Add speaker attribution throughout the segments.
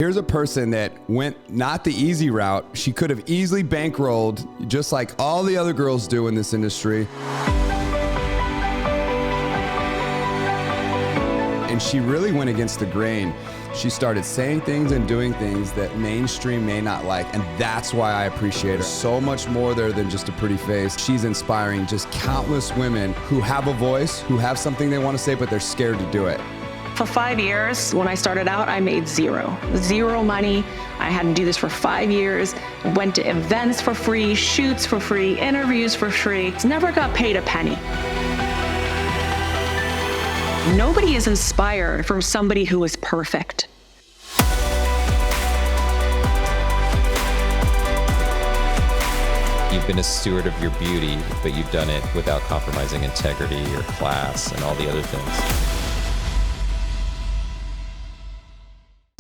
Speaker 1: Here's a person that went not the easy route. She could have easily bankrolled, just like all the other girls do in this industry. And she really went against the grain. She started saying things and doing things that mainstream may not like, and that's why I appreciate her. So much more there than just a pretty face. She's inspiring just countless women who have a voice, who have something they want to say, but they're scared to do it.
Speaker 2: For 5 years, when I started out, I made zero money. I had to do this for 5 years, went to events for free, shoots for free, interviews for free. Never got paid a penny. Nobody is inspired from somebody who is perfect.
Speaker 3: You've been a steward of your beauty, but you've done it without compromising integrity or class and all the other things.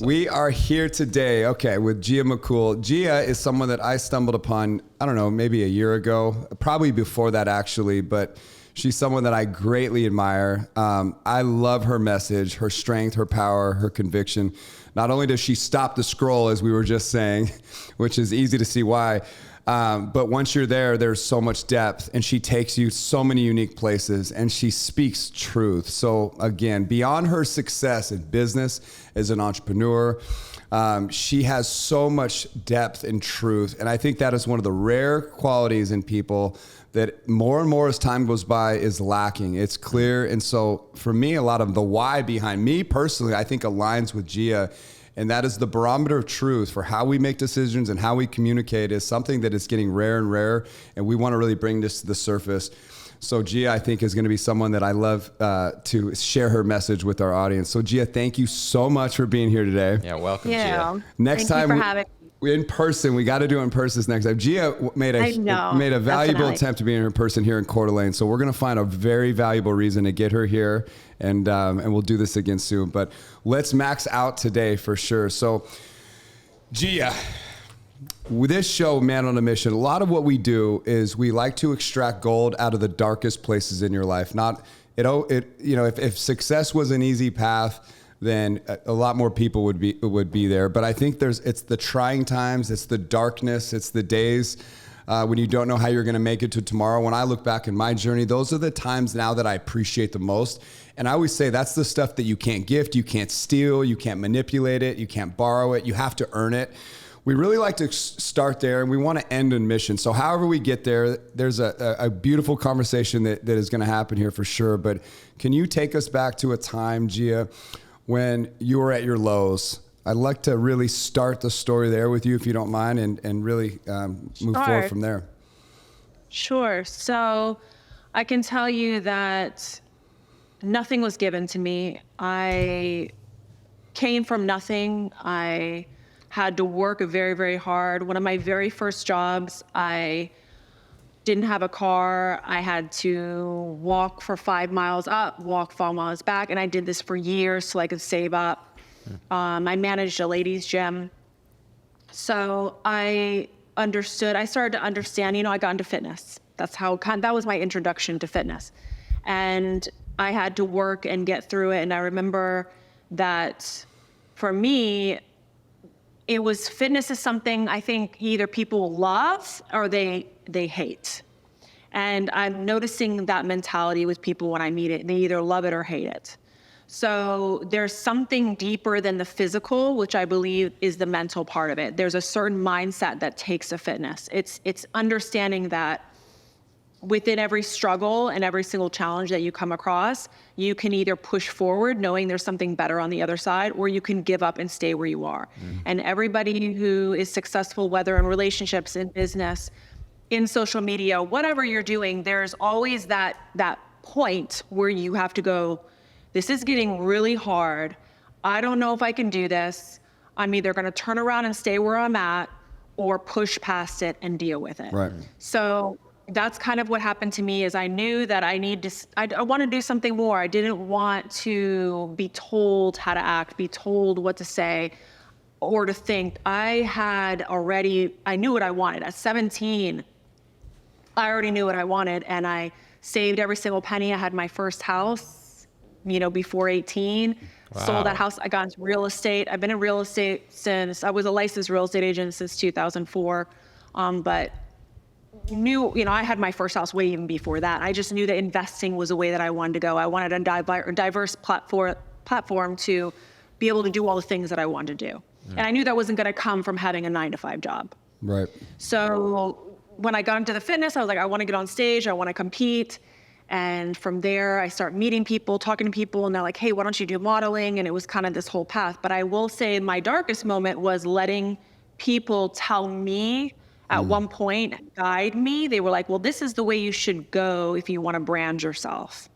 Speaker 1: We are here today, with Gia Macool. Gia is someone that I stumbled upon, I don't know, maybe a year ago, probably before that actually, but she's someone that I greatly admire. I love her message, her strength, her power, her conviction. Not only does she stop the scroll, as we were just saying, which is easy to see why, but once you're there, there's so much depth, and she takes you so many unique places, and she speaks truth. So again, beyond her success in business as an entrepreneur, she has so much depth and truth. And I think that is one of the rare qualities in people that more and more as time goes by is lacking. It's clear. And so for me, a lot of the why behind me personally, I think aligns with Gia. And that is the barometer of truth for how we make decisions and how we communicate is something that is getting rare and rare. And we want to really bring this to the surface. So Gia, I think, is going to be someone that I love to share her message with our audience. So Gia, thank you so much for being here today.
Speaker 3: Yeah, welcome,
Speaker 2: Yeah.
Speaker 3: Gia.
Speaker 1: Next
Speaker 2: Thank
Speaker 1: time,
Speaker 2: you for having me.
Speaker 1: in person, we got to do it in person next time. Gia made a valuable
Speaker 2: definitely.
Speaker 1: attempt to be in person here in Coeur d'Alene. So we're going to find a very valuable reason to get her here, and we'll do this again soon. But let's max out today for sure. So Gia, with this show, Man on a Mission, a lot of what we do is we like to extract gold out of the darkest places in your life. If success was an easy path, then a lot more people would be there. But I think it's the trying times, it's the darkness, it's the days when you don't know how you're going to make it to tomorrow. When I look back in my journey, those are the times now that I appreciate the most. And I always say that's the stuff that you can't gift, you can't steal, you can't manipulate it, you can't borrow it, you have to earn it. We really like to start there, and we want to end in mission. So however we get there, there's a beautiful conversation that is going to happen here for sure. But can you take us back to a time, Gia, when you were at your lows? I'd like to really start the story there with you, if you don't mind, and really move forward from there.
Speaker 2: Sure. So I can tell you that nothing was given to me. I came from nothing. I had to work very, very hard. One of my very first jobs, I didn't have a car. I had to walk for 5 miles up, walk 5 miles back. And I did this for years so I could save up. I managed a ladies' gym. So I started to understand, I got into fitness. That was my introduction to fitness. And I had to work and get through it. And I remember that for me, fitness is something I think either people love or they hate. And I'm noticing that mentality with people when I meet it. They either love it or hate it. So there's something deeper than the physical, which I believe is the mental part of it. There's a certain mindset that takes to fitness. It's understanding that within every struggle and every single challenge that you come across, you can either push forward knowing there's something better on the other side, or you can give up and stay where you are. And everybody who is successful, whether in relationships, in business, in social media, whatever you're doing, there's always that point where you have to go, this is getting really hard. I don't know if I can do this. I'm either going to turn around and stay where I'm at or push past it and deal with it.
Speaker 1: Right.
Speaker 2: So that's kind of what happened to me. Is I knew that I want to do something more. I didn't want to be told how to act, be told what to say or to think. I knew what I wanted. At 17, I already knew what I wanted, and I saved every single penny. I had my first house, before 18. Sold that house. I got into real estate. I've been in real estate since I was a licensed real estate agent since 2004. But I had my first house way even before that. I just knew that investing was a way that I wanted to go. I wanted a diverse platform to be able to do all the things that I wanted to do. And I knew that wasn't going to come from having a 9-to-5 job.
Speaker 1: Right.
Speaker 2: So when I got into the fitness, I was like, I want to get on stage. I want to compete. And from there, I start meeting people, talking to people, and they're like, hey, why don't you do modeling? And it was kind of this whole path. But I will say my darkest moment was letting people tell me at one point, guide me. They were like, well, this is the way you should go if you want to brand yourself.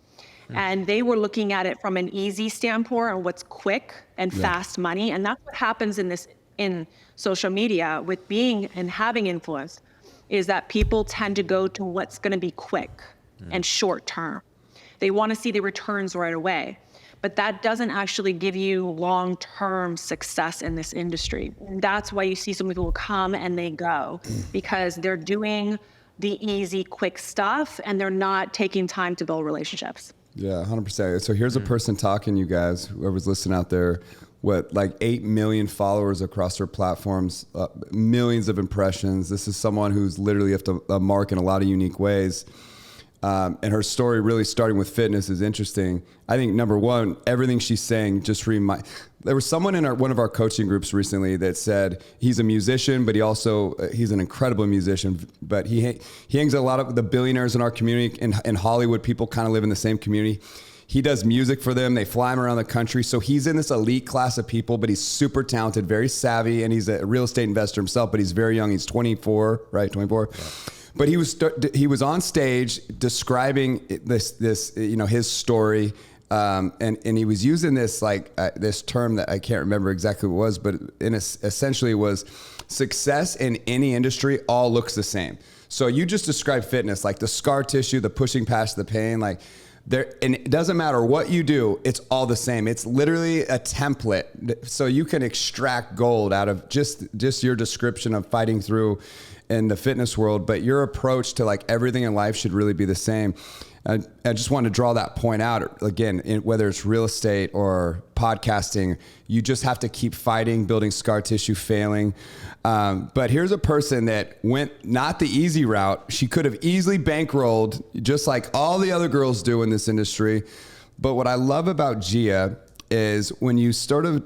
Speaker 2: And they were looking at it from an easy standpoint and what's quick and fast money. And that's what happens in social media with being and having influence, is that people tend to go to what's going to be quick and short term. They want to see the returns right away, but that doesn't actually give you long-term success in this industry. And that's why you see so many people come and they go, because they're doing the easy, quick stuff and they're not taking time to build relationships.
Speaker 1: Yeah, 100%. So here's a person talking, you guys, whoever's listening out there, like 8 million followers across their platforms, millions of impressions. This is someone who's literally left a mark in a lot of unique ways. And her story really starting with fitness is interesting. I think number one, everything she's saying just there was someone in one of our coaching groups recently that said he's a musician, but he's an incredible musician, but he hangs a lot of the billionaires in our community in Hollywood. People kind of live in the same community. He does music for them. They fly him around the country. So he's in this elite class of people, but he's super talented, very savvy, and he's a real estate investor himself, but he's very young. He's 24, right? 24. Yeah. But he was on stage describing this his story, and he was using this this term that I can't remember exactly what it was, but essentially was success in any industry all looks the same. So you just described fitness, like the scar tissue, the pushing past the pain, and it doesn't matter what you do, it's all the same. It's literally a template, so you can extract gold out of just your description of fighting through in the fitness world, but your approach to everything in life should really be the same. I just want to draw that point out again, whether it's real estate or podcasting, you just have to keep fighting, building scar tissue, failing. But here's a person that went not the easy route. She could have easily bankrolled just like all the other girls do in this industry. But what I love about Gia is when you sort of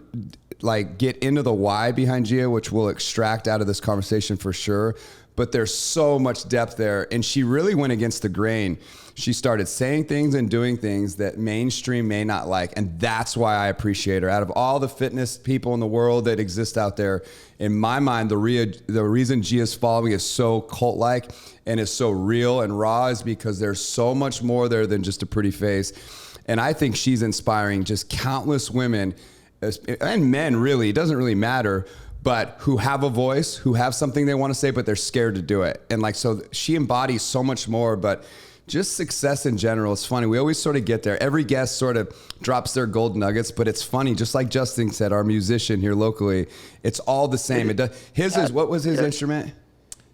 Speaker 1: get into the why behind Gia, which we'll extract out of this conversation for sure, but there's so much depth there. And she really went against the grain. She started saying things and doing things that mainstream may not like. And that's why I appreciate her. Out of all the fitness people in the world that exist out there, in my mind, the reason Gia's following is so cult-like and is so real and raw is because there's so much more there than just a pretty face. And I think she's inspiring just countless women and men, really, it doesn't really matter, but who have a voice, who have something they want to say, but they're scared to do it. And so she embodies so much more, but just success in general. It's funny. We always sort of get there. Every guest sort of drops their gold nuggets, but it's funny. Just like Justin said, our musician here locally, it's all the same. What was his instrument?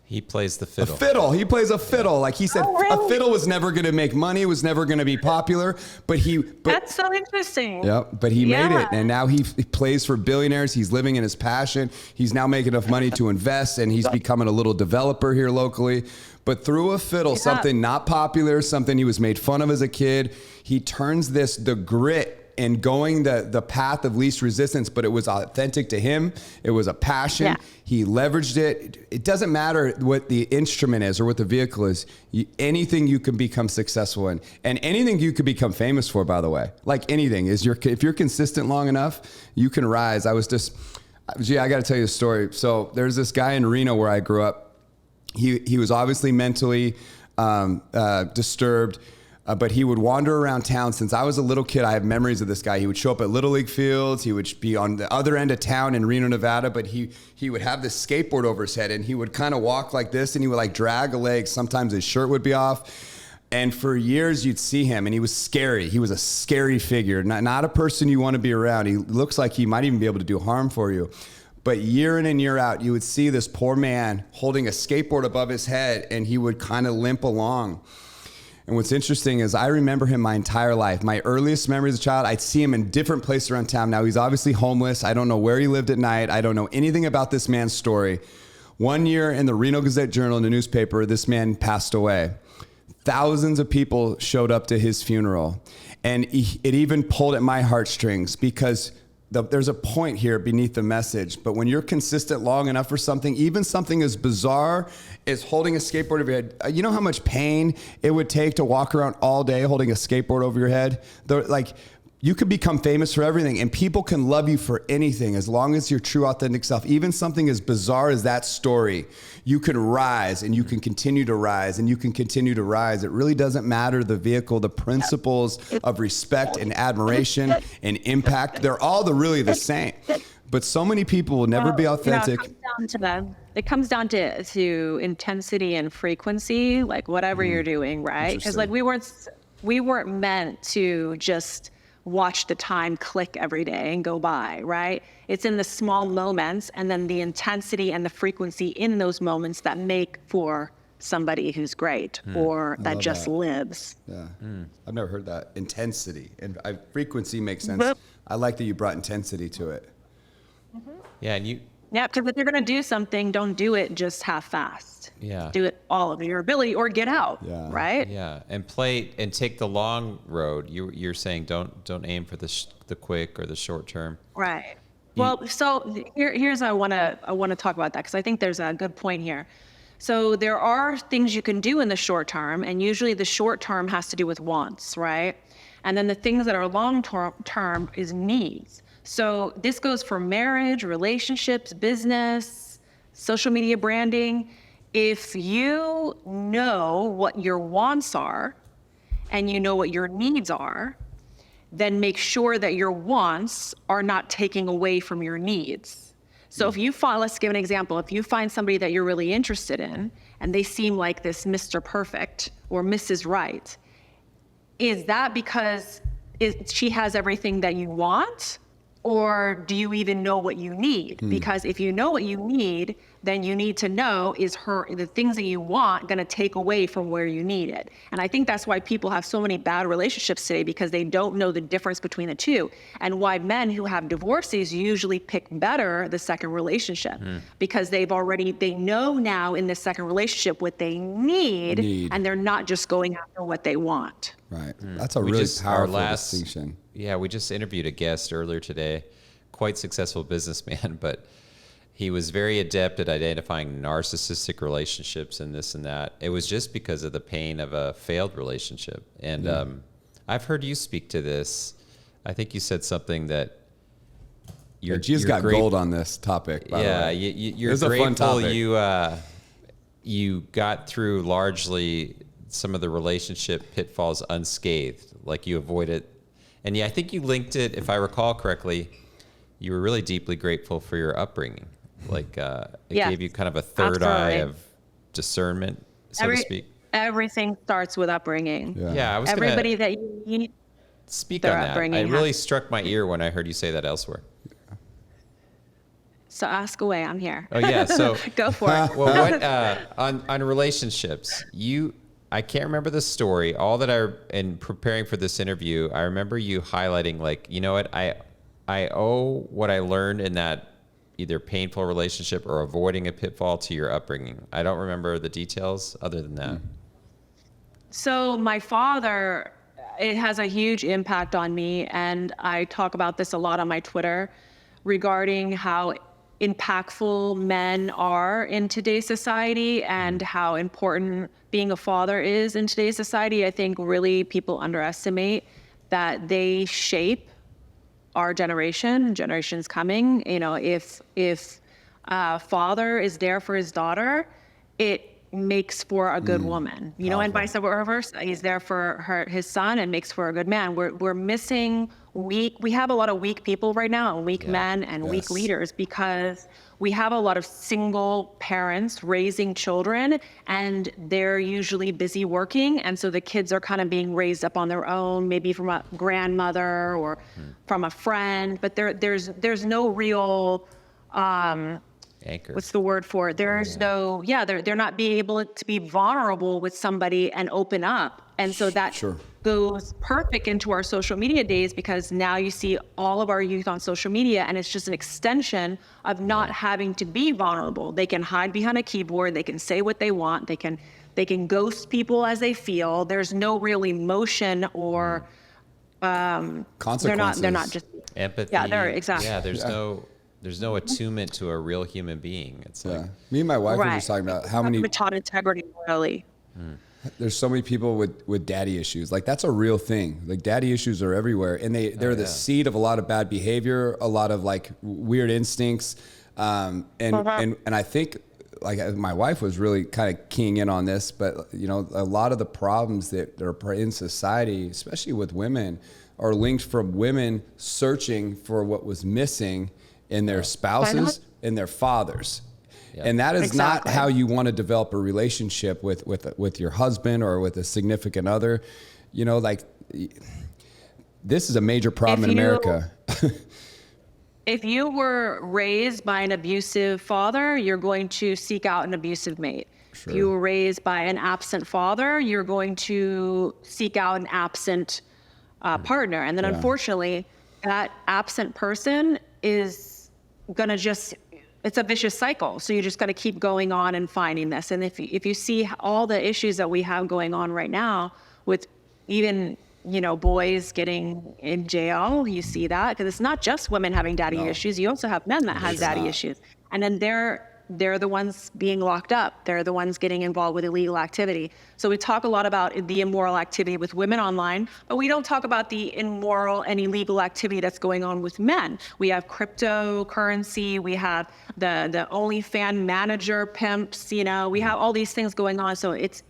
Speaker 3: He plays the fiddle.
Speaker 1: A fiddle. He plays a fiddle. Like he said, a fiddle was never going to make money. It was never going to be popular.
Speaker 2: That's so interesting.
Speaker 1: Yep. But he made it. And now he plays for billionaires. He's living in his passion. He's now making enough money to invest, and he's becoming a little developer here locally. But through a fiddle, something not popular, something he was made fun of as a kid, he turns the grit and going the path of least resistance, but it was authentic to him. It was a passion. Yeah. He leveraged it. It doesn't matter what the instrument is or what the vehicle is. Anything you can become successful in, and anything you could become famous for, by the way. Like anything, if you're consistent long enough, you can rise. I got to tell you a story. So there's this guy in Reno where I grew up. He was obviously mentally disturbed. But he would wander around town. Since I was a little kid, I have memories of this guy. He would show up at Little League fields. He would be on the other end of town in Reno, Nevada, but he would have this skateboard over his head, and he would kind of walk like this, and he would drag a leg. Sometimes his shirt would be off. And for years, you'd see him, and he was scary. He was a scary figure, not a person you want to be around. He looks like he might even be able to do harm for you. But year in and year out, you would see this poor man holding a skateboard above his head, and he would kind of limp along. And what's interesting is I remember him my entire life. My earliest memory as a child, I'd see him in different places around town. Now he's obviously homeless. I don't know where he lived at night. I don't know anything about this man's story. One year in the Reno Gazette-Journal, in the newspaper, this man passed away. Thousands of people showed up to his funeral. And it even pulled at my heartstrings because there's a point here beneath the message, but when you're consistent long enough for something, even something as bizarre as holding a skateboard over your head, you know how much pain it would take to walk around all day holding a skateboard over your head? You could become famous for everything, and people can love you for anything as long as you're true, authentic self. Even something as bizarre as that story, you can rise and you can continue to rise and you can continue to rise. It really doesn't matter the vehicle, the principles of respect and admiration and impact. They're all really the same. But so many people will never be authentic.
Speaker 2: It comes down to intensity and frequency, like whatever you're doing, right? Because like we weren't meant to just watch the time click every day and go by, right? It's in the small moments and then the intensity and the frequency in those moments that make for somebody who's great or that just lives.
Speaker 1: Yeah, I've never heard that. Intensity and frequency makes sense. I like that you brought intensity to it.
Speaker 3: Yeah, and
Speaker 2: Yeah, because if you're going to do something, don't do it just half-assed.
Speaker 3: Yeah.
Speaker 2: Do it all of your ability or get out, right?
Speaker 3: Yeah, and play and take the long road. You're saying don't aim for the quick or the short term.
Speaker 2: Right. Well, so here's I want to talk about that because I think there's a good point here. So there are things you can do in the short term, and usually the short term has to do with wants, right? And then the things that are long term is needs. So this goes for marriage, relationships, business, social media branding. If you know what your wants are and you know what your needs are, then make sure that your wants are not taking away from your needs. So if you find, let's give an example, if you find somebody that you're really interested in and they seem like this Mr. Perfect or Mrs. Right, is that because she has everything that you want? Or do you even know what you need? Because if you know what you need, then you need to know, is the things that you want going to take away from where you need it? And I think that's why people have so many bad relationships today, because they don't know the difference between the two. And why men who have divorces usually pick better the second relationship, because they know now in the second relationship what they need. And they're not just going after what they want.
Speaker 1: Right. That's a really powerful distinction.
Speaker 3: Yeah, we just interviewed a guest earlier today, quite successful businessman, but he was very adept at identifying narcissistic relationships and this and that. It was just because of the pain of a failed relationship. And I've heard you speak to this. I think you said something that
Speaker 1: Gia's got gold on this topic, by the way.
Speaker 3: You're grateful you got through largely some of the relationship pitfalls unscathed, like you avoided. And I think you linked it, if I recall correctly, you were really deeply grateful for your upbringing. Like it gave you kind of a third eye of discernment, so to speak.
Speaker 2: Everything starts with upbringing.
Speaker 3: Yeah, I was
Speaker 2: everybody that you need.
Speaker 3: Speak on that. It really struck my ear when I heard you say that elsewhere.
Speaker 2: So ask away. I'm here.
Speaker 3: Oh yeah. So
Speaker 2: go for it.
Speaker 3: Well, what on relationships? I can't remember the story. All that in preparing for this interview, I remember you highlighting, like, you know what, I owe what I learned in that either painful relationship or avoiding a pitfall to your upbringing. I don't remember the details other than that.
Speaker 2: So my father, it has a huge impact on me, and I talk about this a lot on my Twitter regarding how impactful men are in today's society and how important being a father is in today's society. I think really people underestimate that they shape our generations coming. You know, if a father is there for his daughter, it makes for a good woman, you know, and vice versa. He's there for his son and makes for a good man. We're missing we have a lot of weak people right now, and weak men and weak leaders, because we have a lot of single parents raising children, and they're usually busy working. And so the kids are kind of being raised up on their own, maybe from a grandmother or from a friend, but there's no real,
Speaker 3: Anchor.
Speaker 2: what's the word for it? There's no, they're not being able to be vulnerable with somebody and open up. And so that
Speaker 1: Sure.
Speaker 2: goes perfect into our social media days, because now you see all of our youth on social media, and it's just an extension of not having to be vulnerable. They can hide behind a keyboard. They can say what they want. They can ghost people as they feel. There's no real emotion or
Speaker 1: Consequences.
Speaker 2: they're not just
Speaker 3: Empathy.
Speaker 2: Yeah, they're exactly.
Speaker 3: Yeah, there's no attunement to a real human being. It's like,
Speaker 1: Me and my wife were
Speaker 2: Right.
Speaker 1: just talking about how many,
Speaker 2: taught integrity, really.
Speaker 1: there's so many people with daddy issues. Like, that's a real thing. Like, daddy issues are everywhere, and they're the seed of a lot of bad behavior, a lot of like weird instincts. And I think, like, my wife was really kind of keying in on this, but you know, a lot of the problems that are in society, especially with women, are linked from women searching for what was missing in their spouses and their fathers. Yep. And that is not how you want to develop a relationship with your husband or with a significant other. You know, like, this is a major problem in America.
Speaker 2: If you were raised by an abusive father, you're going to seek out an abusive mate.
Speaker 1: Sure.
Speaker 2: If you were raised by an absent father, you're going to seek out an absent partner. And then unfortunately, that absent person is going to it's a vicious cycle. So you just got to keep going on and finding this. And if you see all the issues that we have going on right now with even, you know, boys getting in jail, you see that, because it's not just women having daddy issues. You also have men that have daddy issues. And then they're the ones being locked up. They're the ones getting involved with illegal activity. So we talk a lot about the immoral activity with women online, but we don't talk about the immoral and illegal activity that's going on with men. We have cryptocurrency. We have the OnlyFans manager pimps. You know, we have all these things going on. So it's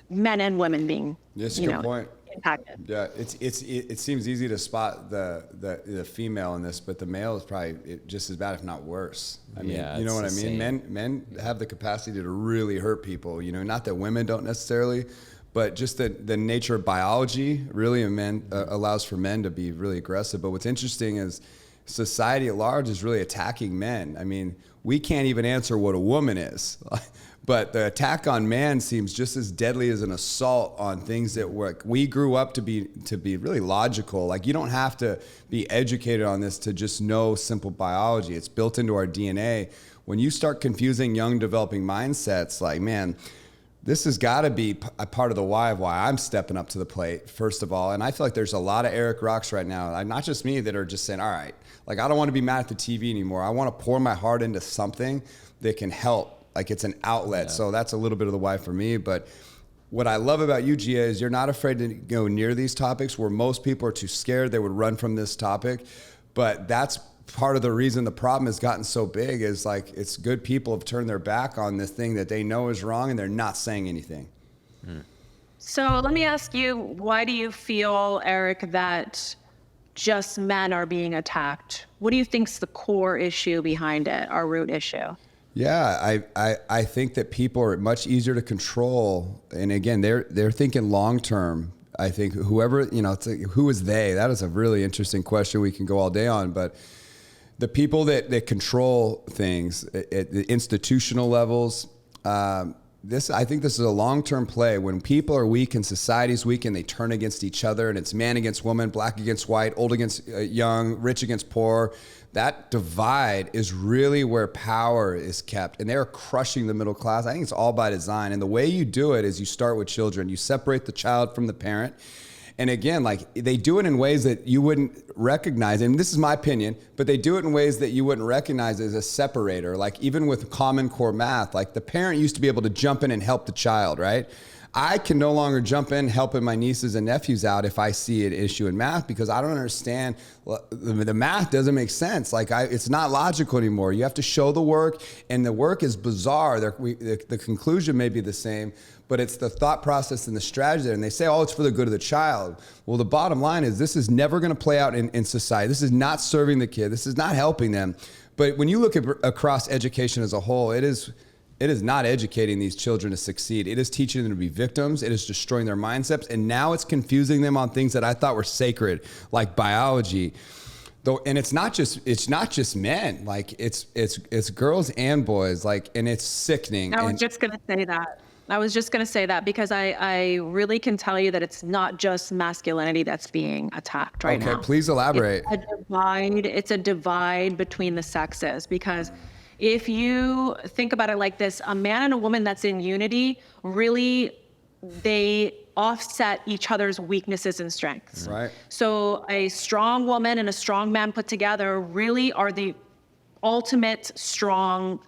Speaker 2: men and women being,
Speaker 1: That's a good point.
Speaker 2: impacted.
Speaker 1: Yeah, it seems easy to spot the female in this, but the male is probably just as bad, if not worse. I mean, you know what I mean? Men have the capacity to really hurt people. You know, not that women don't necessarily, but just the nature of biology really in men allows for men to be really aggressive. But what's interesting is society at large is really attacking men. I mean, we can't even answer what a woman is. But the attack on man seems just as deadly as an assault on things that we grew up to be really logical. Like, you don't have to be educated on this to just know simple biology. It's built into our DNA. When you start confusing young developing mindsets, like, man, this has got to be a part of the why of why I'm stepping up to the plate, first of all. And I feel like there's a lot of Eric Rocks right now, not just me, that are just saying, all right, like, I don't want to be mad at the TV anymore. I want to pour my heart into something that can help. Like, it's an outlet. So that's a little bit of the why for me. But what I love about you, Gia, is you're not afraid to go near these topics where most people are too scared. They would run from this topic. But that's part of the reason the problem has gotten so big, is like, it's good people have turned their back on this thing that they know is wrong, and they're not saying anything.
Speaker 2: So let me ask you, why do you feel, Eric, that just men are being attacked? What do you think's the core issue behind it, our root issue?
Speaker 1: Yeah, I think that people are much easier to control. And again, they're thinking long term. I think whoever, you know, it's like, who is they? That is a really interesting question we can go all day on. But the people that control things at the institutional levels, I think this is a long-term play. When people are weak and society's weak and they turn against each other, and it's man against woman, black against white, old against young, rich against poor, that divide is really where power is kept. And they're crushing the middle class. I think it's all by design. And the way you do it is you start with children. You separate the child from the parent. And again, like, they do it in ways that you wouldn't recognize. And this is my opinion, but they do it in ways that you wouldn't recognize as a separator. Like, even with Common Core math, like, the parent used to be able to jump in and help the child, right? I can no longer jump in helping my nieces and nephews out if I see an issue in math, because I don't understand. The math doesn't make sense. Like, it's not logical anymore. You have to show the work, and the work is bizarre. The conclusion may be the same, but it's the thought process and the strategy there. And they say, oh, it's for the good of the child. Well, the bottom line is this is never going to play out in society. This is not serving the kid. This is not helping them. But when you look at across education as a whole, it is not educating these children to succeed. It is teaching them to be victims. It is destroying their mindsets. And now it's confusing them on things that I thought were sacred, like biology. Though, and it's not just men. Like it's girls and boys. Like, and it's sickening.
Speaker 2: I was just going to say that. I was just going to say that because I really can tell you that it's not just masculinity that's being attacked right now.
Speaker 1: Okay, please elaborate.
Speaker 2: It's a divide between the sexes, because if you think about it like this, a man and a woman that's in unity, really, they offset each other's weaknesses and strengths.
Speaker 1: Right.
Speaker 2: So a strong woman and a strong man put together really are the ultimate strong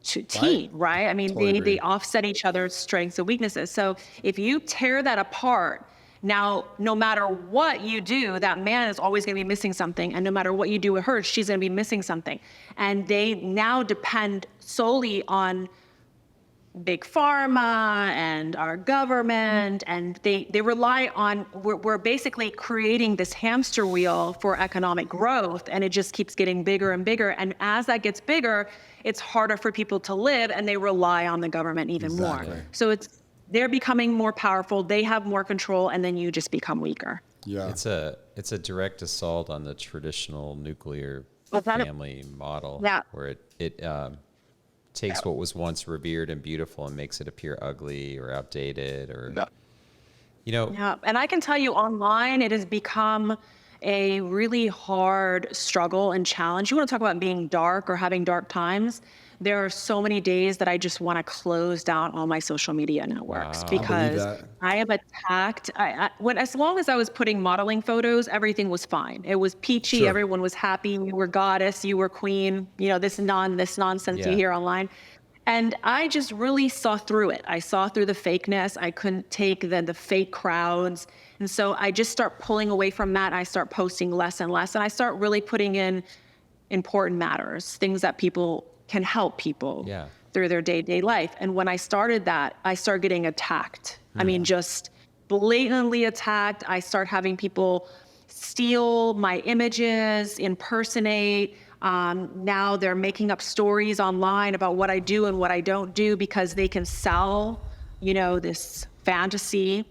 Speaker 2: team, right? I mean,
Speaker 1: Totally agree.
Speaker 2: they offset each other's strengths and weaknesses. So if you tear that apart, now, no matter what you do, that man is always going to be missing something. And no matter what you do with her, she's going to be missing something. And they now depend solely on big pharma and our government, and they rely on, we're basically creating this hamster wheel for economic growth, and it just keeps getting bigger and bigger. And as that gets bigger, it's harder for people to live, and they rely on the government even more. So they're becoming more powerful, they have more control, and then you just become weaker.
Speaker 1: Yeah.
Speaker 3: It's a direct assault on the traditional nuclear family model, where it takes what was once revered and beautiful and makes it appear ugly or outdated, or
Speaker 2: Yeah, and I can tell you online, it has become a really hard struggle and challenge. You want to talk about being dark or having dark times? There are so many days that I just want to close down all my social media networks because I am attacked. As long as I was putting modeling photos, everything was fine. It was peachy. Sure. Everyone was happy. You were goddess. You were queen. This nonsense you hear online. And I just really saw through it. I saw through the fakeness. I couldn't take the fake crowds. And so I just start pulling away from that. I start posting less and less. And I start really putting in important matters, things that people can help people through their day-to-day life. And when I started that, I started getting attacked. I mean, just blatantly attacked. I start having people steal my images, impersonate. Now they're making up stories online about what I do and what I don't do because they can sell, this fantasy.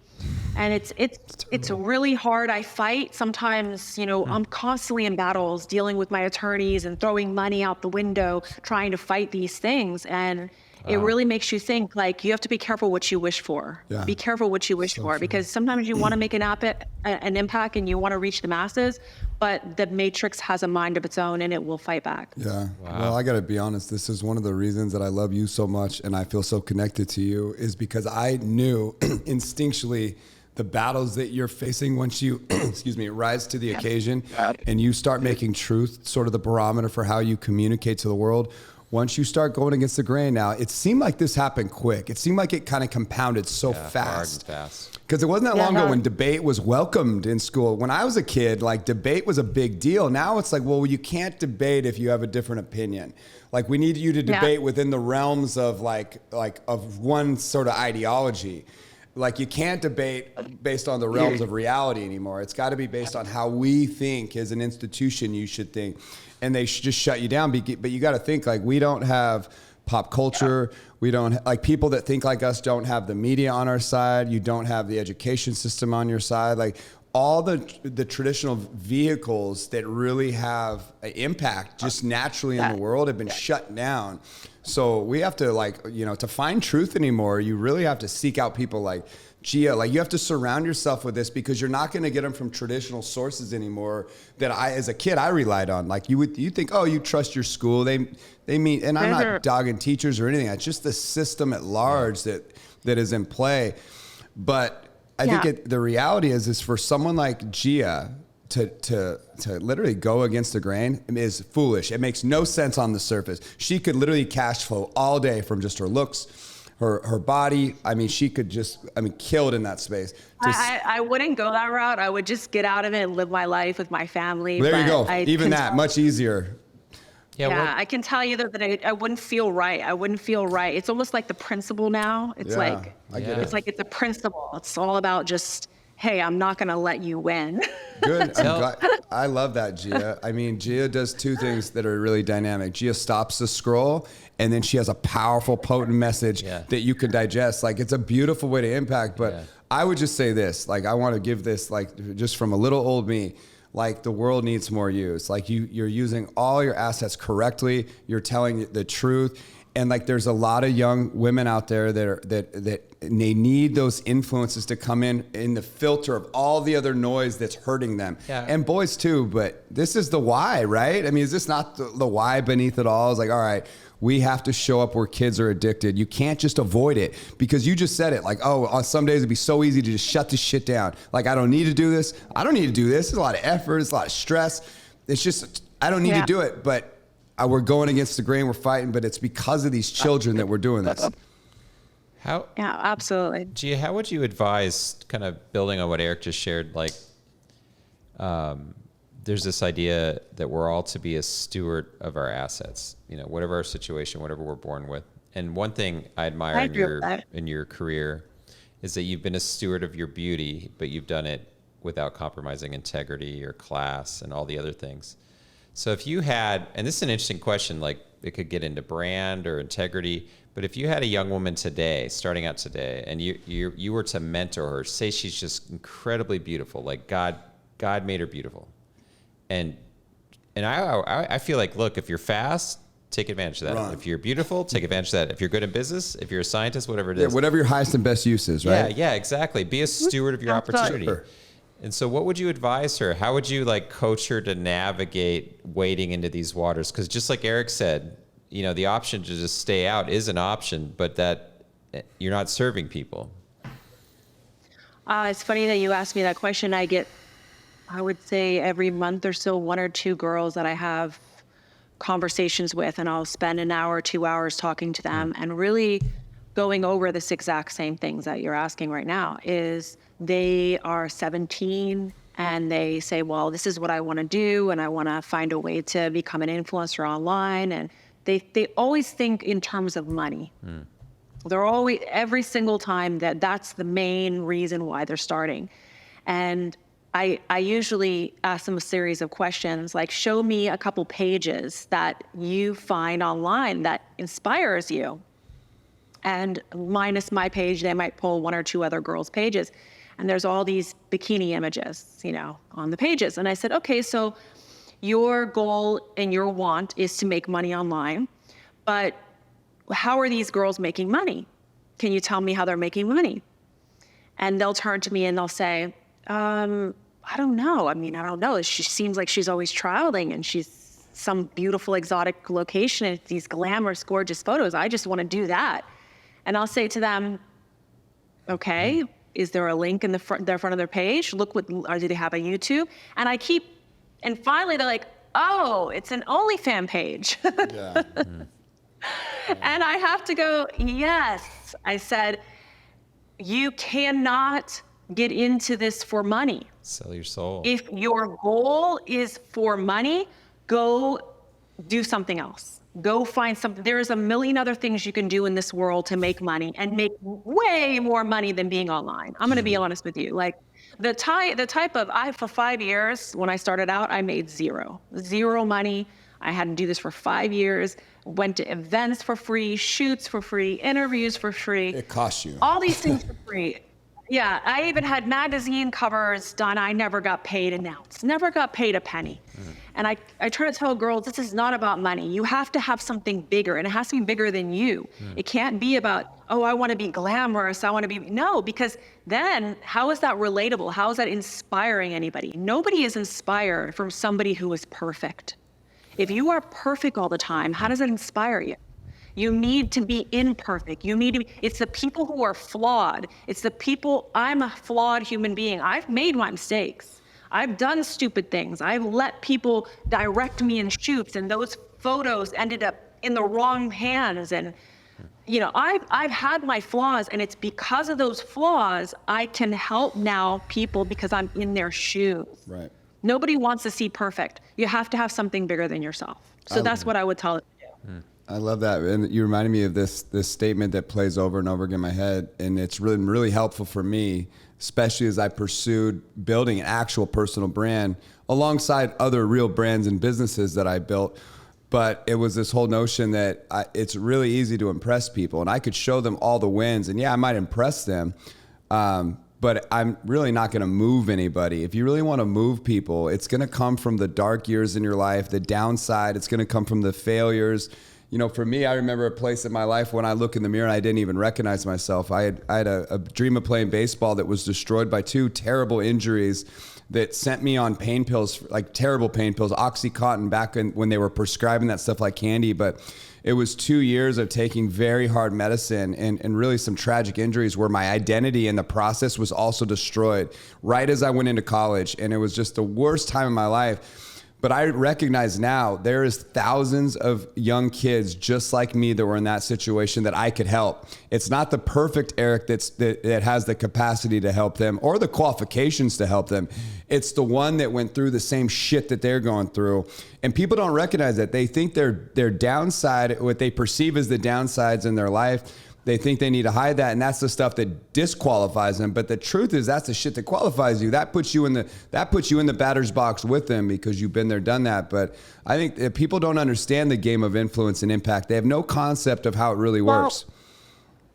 Speaker 2: And it's really hard. I fight sometimes, I'm constantly in battles dealing with my attorneys and throwing money out the window, trying to fight these things. And it really makes you think, like, you have to be careful what you wish for. Yeah. Be careful what you wish for, because sometimes you want to make an impact and you want to reach the masses, but the matrix has a mind of its own and it will fight back.
Speaker 1: Yeah. Wow. Well, I got to be honest. This is one of the reasons that I love you so much and I feel so connected to you, is because I knew instinctually the battles that you're facing once you, rise to the occasion and you start making truth sort of the barometer for how you communicate to the world. Once you start going against the grain, now it seemed like this happened quick. It seemed like it kind of compounded so fast. Because it wasn't that long ago when debate was welcomed in school. When I was a kid, like, debate was a big deal. Now it's like, well, you can't debate if you have a different opinion. Like, we need you to debate within the realms of of one sort of ideology. Like, you can't debate based on the realms of reality anymore. It's got to be based on how we think as an institution you should think. And they should just shut you down. But you got to think, like, we don't have pop culture. We don't, like, people that think like us don't have the media on our side. You don't have the education system on your side. Like, all the traditional vehicles that really have an impact just naturally in the world have been shut down. So we have to, to find truth anymore, you really have to seek out people like Gia. Like, you have to surround yourself with this, because you're not going to get them from traditional sources anymore that as a kid, I relied on. Like, you think, oh, you trust your school. They mean, and I'm not dogging teachers or anything. It's just the system at large that is in play. But I think the reality is for someone like Gia to literally go against the grain is foolish. It makes no sense on the surface. She could literally cash flow all day from just her looks, her body. I mean, she could killed in that space.
Speaker 2: I wouldn't go that route. I would just get out of it and live my life with my family.
Speaker 1: There you go. Even that, much easier.
Speaker 2: Yeah, I can tell you that I wouldn't feel right. I wouldn't feel right. It's almost like the principle now. It's like it's a principle. It's all about just, hey, I'm not going to let you win.
Speaker 1: Good. I love that, Gia. I mean, Gia does two things that are really dynamic. Gia stops the scroll, and then she has a powerful, potent message that you can digest. Like, it's a beautiful way to impact. But I would just say this, like, I want to give this, like, just from a little old me. like the world needs more use. Like you're using all your assets correctly. You're telling the truth. And like, there's a lot of young women out there that they need those influences to come in the filter of all the other noise that's hurting them.
Speaker 3: Yeah.
Speaker 1: And boys too, but this is the why, right? I mean, is this not the why beneath it all? It's like, all right, we have to show up where kids are addicted. You can't just avoid it, because you just said it, like, oh, on some days it'd be so easy to just shut this shit down. Like, I don't need to do this. I don't need to do this. It's a lot of effort. It's a lot of stress. It's just, I don't need to do it, but we're going against the grain, we're fighting, but it's because of these children that we're doing this.
Speaker 2: Yeah, absolutely.
Speaker 3: Gia, how would you advise, kind of building on what Eric just shared, like, there's this idea that we're all to be a steward of our assets, you know, whatever our situation, whatever we're born with. And one thing I admire in your career is that you've been a steward of your beauty, but you've done it without compromising integrity or class and all the other things. So if you had, and this is an interesting question, like it could get into brand or integrity, but if you had a young woman today, starting out today, and you were to mentor her, say she's just incredibly beautiful, like God made her beautiful. And I feel like, look, if you're fast, take advantage of that.
Speaker 1: Run.
Speaker 3: If you're beautiful, take advantage of that. If you're good in business, if you're a scientist, whatever it is.
Speaker 1: Whatever your highest and best use is, right?
Speaker 3: Yeah, exactly. Be a steward of your opportunity.
Speaker 1: Sure.
Speaker 3: And so what would you advise her? How would you like coach her to navigate wading into these waters? Because just like Eric said, you know, the option to just stay out is an option, but that you're not serving people.
Speaker 2: It's funny that you asked me that question. I would say every month or so, 1 or 2 girls that I have conversations with, and I'll spend an hour, 2 hours talking to them and really going over this exact same things that you're asking right now. Is they are 17 and they say, well, this is what I want to do, and I want to find a way to become an influencer online. And they always think in terms of money. They're always, every single time, that's the main reason why they're starting. And I usually ask them a series of questions, like, show me a couple pages that you find online that inspires you. And minus my page, they might pull 1 or 2 other girls' pages. And there's all these bikini images, you know, on the pages. And I said, okay, so your goal and your want is to make money online, but how are these girls making money? Can you tell me how they're making money? And they'll turn to me and they'll say, I don't know. I mean, I don't know. She seems like she's always traveling and she's some beautiful exotic location and these glamorous, gorgeous photos. I just want to do that. And I'll say to them, okay, is there a link in the front of their page? Look, or do they have a YouTube? And finally they're like, oh, it's an OnlyFans page.
Speaker 1: Yeah.
Speaker 2: And I have to go, yes. I said, you cannot get into this for money.
Speaker 3: Sell your soul.
Speaker 2: If your goal is for money, go do something else. Go find something. There is a million other things you can do in this world to make money and make way more money than being online. I'm going to be honest with you. Like the type of, for 5 years, when I started out, I made zero money. I had to do this for 5 years, went to events for free, shoots for free, interviews for free.
Speaker 1: It costs you.
Speaker 2: All these things for free. Yeah, I even had magazine covers done. I never got paid an ounce, never got paid a penny. And I try to tell girls, this is not about money. You have to have something bigger, and it has to be bigger than you. It can't be about, oh, I want to be glamorous. I want to be, no, because then how is that relatable? How is that inspiring anybody? Nobody is inspired from somebody who is perfect. If you are perfect all the time, how does it inspire you? You need to be imperfect. It's the people who are flawed. It's the people, I'm a flawed human being. I've made my mistakes. I've done stupid things. I've let people direct me in shoots, and those photos ended up in the wrong hands. And, you know, I've had my flaws, and it's because of those flaws, I can help now people because I'm in their shoes.
Speaker 1: Right.
Speaker 2: Nobody wants to see perfect. You have to have something bigger than yourself. So that's what I would tell it to do.
Speaker 1: I love that. And you reminded me of this statement that plays over and over again in my head. And it's really, really helpful for me, especially as I pursued building an actual personal brand alongside other real brands and businesses that I built. But it was this whole notion that it's really easy to impress people, and I could show them all the wins. And yeah, I might impress them. But but I'm really not going to move anybody. If you really want to move people, it's going to come from the dark years in your life, the downside. It's going to come from the failures. You know, for me, I remember a place in my life when I look in the mirror and I didn't even recognize myself. I had a dream of playing baseball that was destroyed by 2 terrible injuries that sent me on pain pills, like terrible pain pills, Oxycontin, back when they were prescribing that stuff like candy. But it was 2 years of taking very hard medicine and really some tragic injuries where my identity in the process was also destroyed right as I went into college. And it was just the worst time of my life. But I recognize now there is thousands of young kids just like me that were in that situation that I could help. It's not the perfect Eric that has the capacity to help them or the qualifications to help them. It's the one that went through the same shit that they're going through. And people don't recognize that. They think their downside, what they perceive as the downsides in their life, they think they need to hide that, and that's the stuff that disqualifies them. But the truth is, that's the shit that qualifies you. That puts you in the batter's box with them because you've been there, done that. But I think if people don't understand the game of influence and impact, they have no concept of how it really works.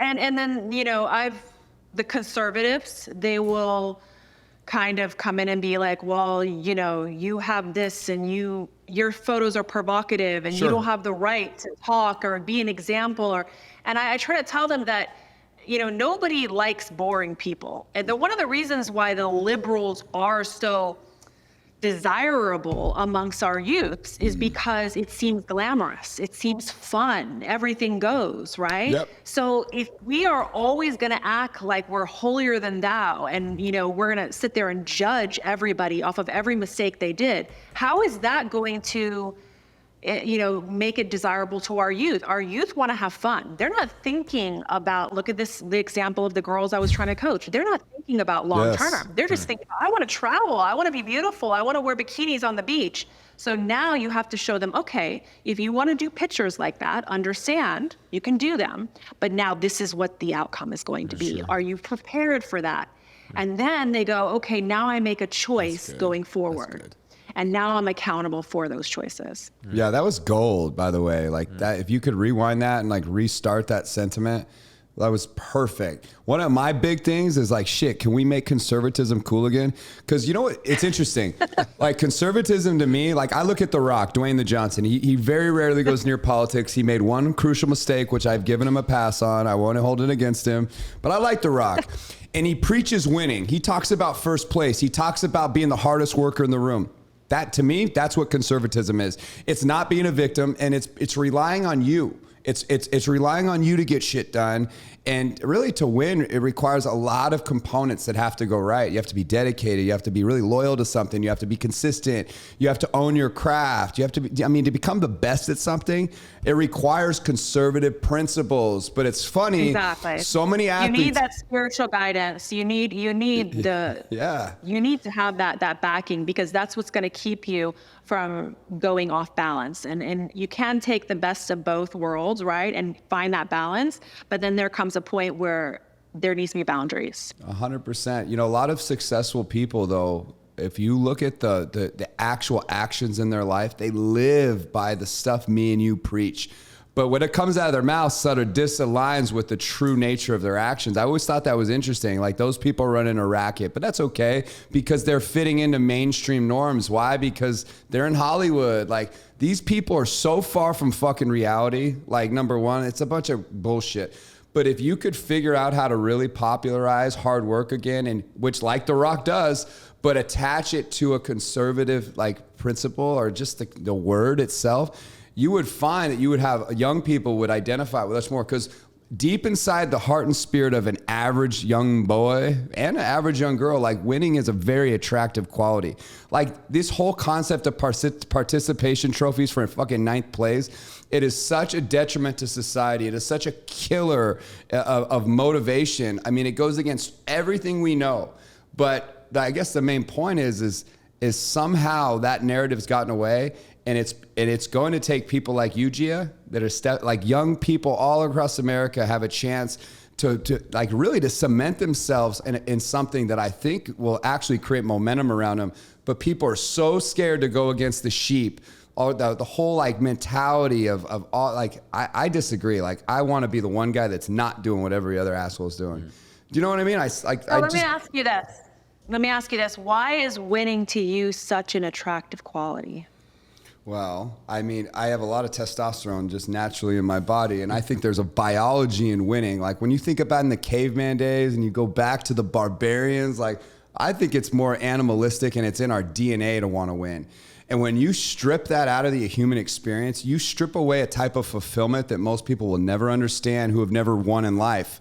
Speaker 2: And then, you know, the conservatives, they will kind of come in and be like, well, you know, you have this and your photos are provocative and you don't have the right to talk or be an example. And I try to tell them that, you know, nobody likes boring people. And one of the reasons why the liberals are so desirable amongst our youths is because it seems glamorous. It seems fun. Everything goes, right?
Speaker 1: Yep.
Speaker 2: So if we are always going to act like we're holier than thou and, you know, we're going to sit there and judge everybody off of every mistake they did, how is that going to, you know, make it desirable to our youth? Our youth want to have fun. They're not thinking about, look at this, the example of the girls I was trying to coach. They're not thinking about long term. They're just thinking, I want to travel. I want to be beautiful. I want to wear bikinis on the beach. So now you have to show them, okay, if you want to do pictures like that, understand, you can do them. But now this is what the outcome is going to be. Are you prepared for that? And then they go, okay, now I make a choice going forward. And now I'm accountable for those choices.
Speaker 1: Yeah, that was gold, by the way. Like that, if you could rewind that and like restart that sentiment, that was perfect. One of my big things is like, shit, can we make conservatism cool again? Because you know what? It's interesting. Like conservatism to me, like I look at The Rock, Dwayne the Johnson. He very rarely goes near politics. He made one crucial mistake, which I've given him a pass on. I won't hold it against him. But I like The Rock. And he preaches winning. He talks about first place. He talks about being the hardest worker in the room. That, to me, that's what conservatism is. It's not being a victim, and it's relying on you. It's relying on you to get shit done. And really to win, it requires a lot of components that have to go right. You have to be dedicated. You have to be really loyal to something. You have to be consistent. You have to own your craft. You have to be, I mean, to become the best at something, it requires conservative principles. But it's funny.
Speaker 2: Exactly.
Speaker 1: So many athletes.
Speaker 2: You need that spiritual guidance. You need the, you need to have that backing, because that's what's going to keep you from going off balance. And you can take the best of both worlds, right? And find that balance. But then there comes a point where there needs to be boundaries.
Speaker 1: 100%. You know, a lot of successful people, though, if you look at the actual actions in their life, they live by the stuff me and you preach. But when it comes out of their mouth, sort of disaligns with the true nature of their actions. I always thought that was interesting. Like those people running a racket, but that's okay because they're fitting into mainstream norms. Why? Because they're in Hollywood. Like these people are so far from fucking reality. Like number one, it's a bunch of bullshit. But if you could figure out how to really popularize hard work again, and which like The Rock does, but attach it to a conservative like principle or just the word itself, you would find that you would have young people would identify with us more, because deep inside the heart and spirit of an average young boy and an average young girl, like winning is a very attractive quality. Like this whole concept of participation trophies for fucking ninth place, it is such a detriment to society. It is such a killer of motivation. I mean, it goes against everything we know. But I guess the main point is somehow that narrative's gotten away. And it's going to take people like you, Gia, that are like young people all across America have a chance to like really to cement themselves in something that I think will actually create momentum around them. But people are so scared to go against the sheep. Or the whole like mentality of all, like I disagree. Like I want to be the one guy that's not doing what every other asshole is doing. Do you know what I mean?
Speaker 2: Let me ask you this. Let me ask you this. Why is winning to you such an attractive quality?
Speaker 1: Well, I mean, I have a lot of testosterone just naturally in my body, and I think there's a biology in winning. Like when you think about in the caveman days and you go back to the barbarians, like I think it's more animalistic and it's in our DNA to want to win. And when you strip that out of the human experience, you strip away a type of fulfillment that most people will never understand who have never won in life.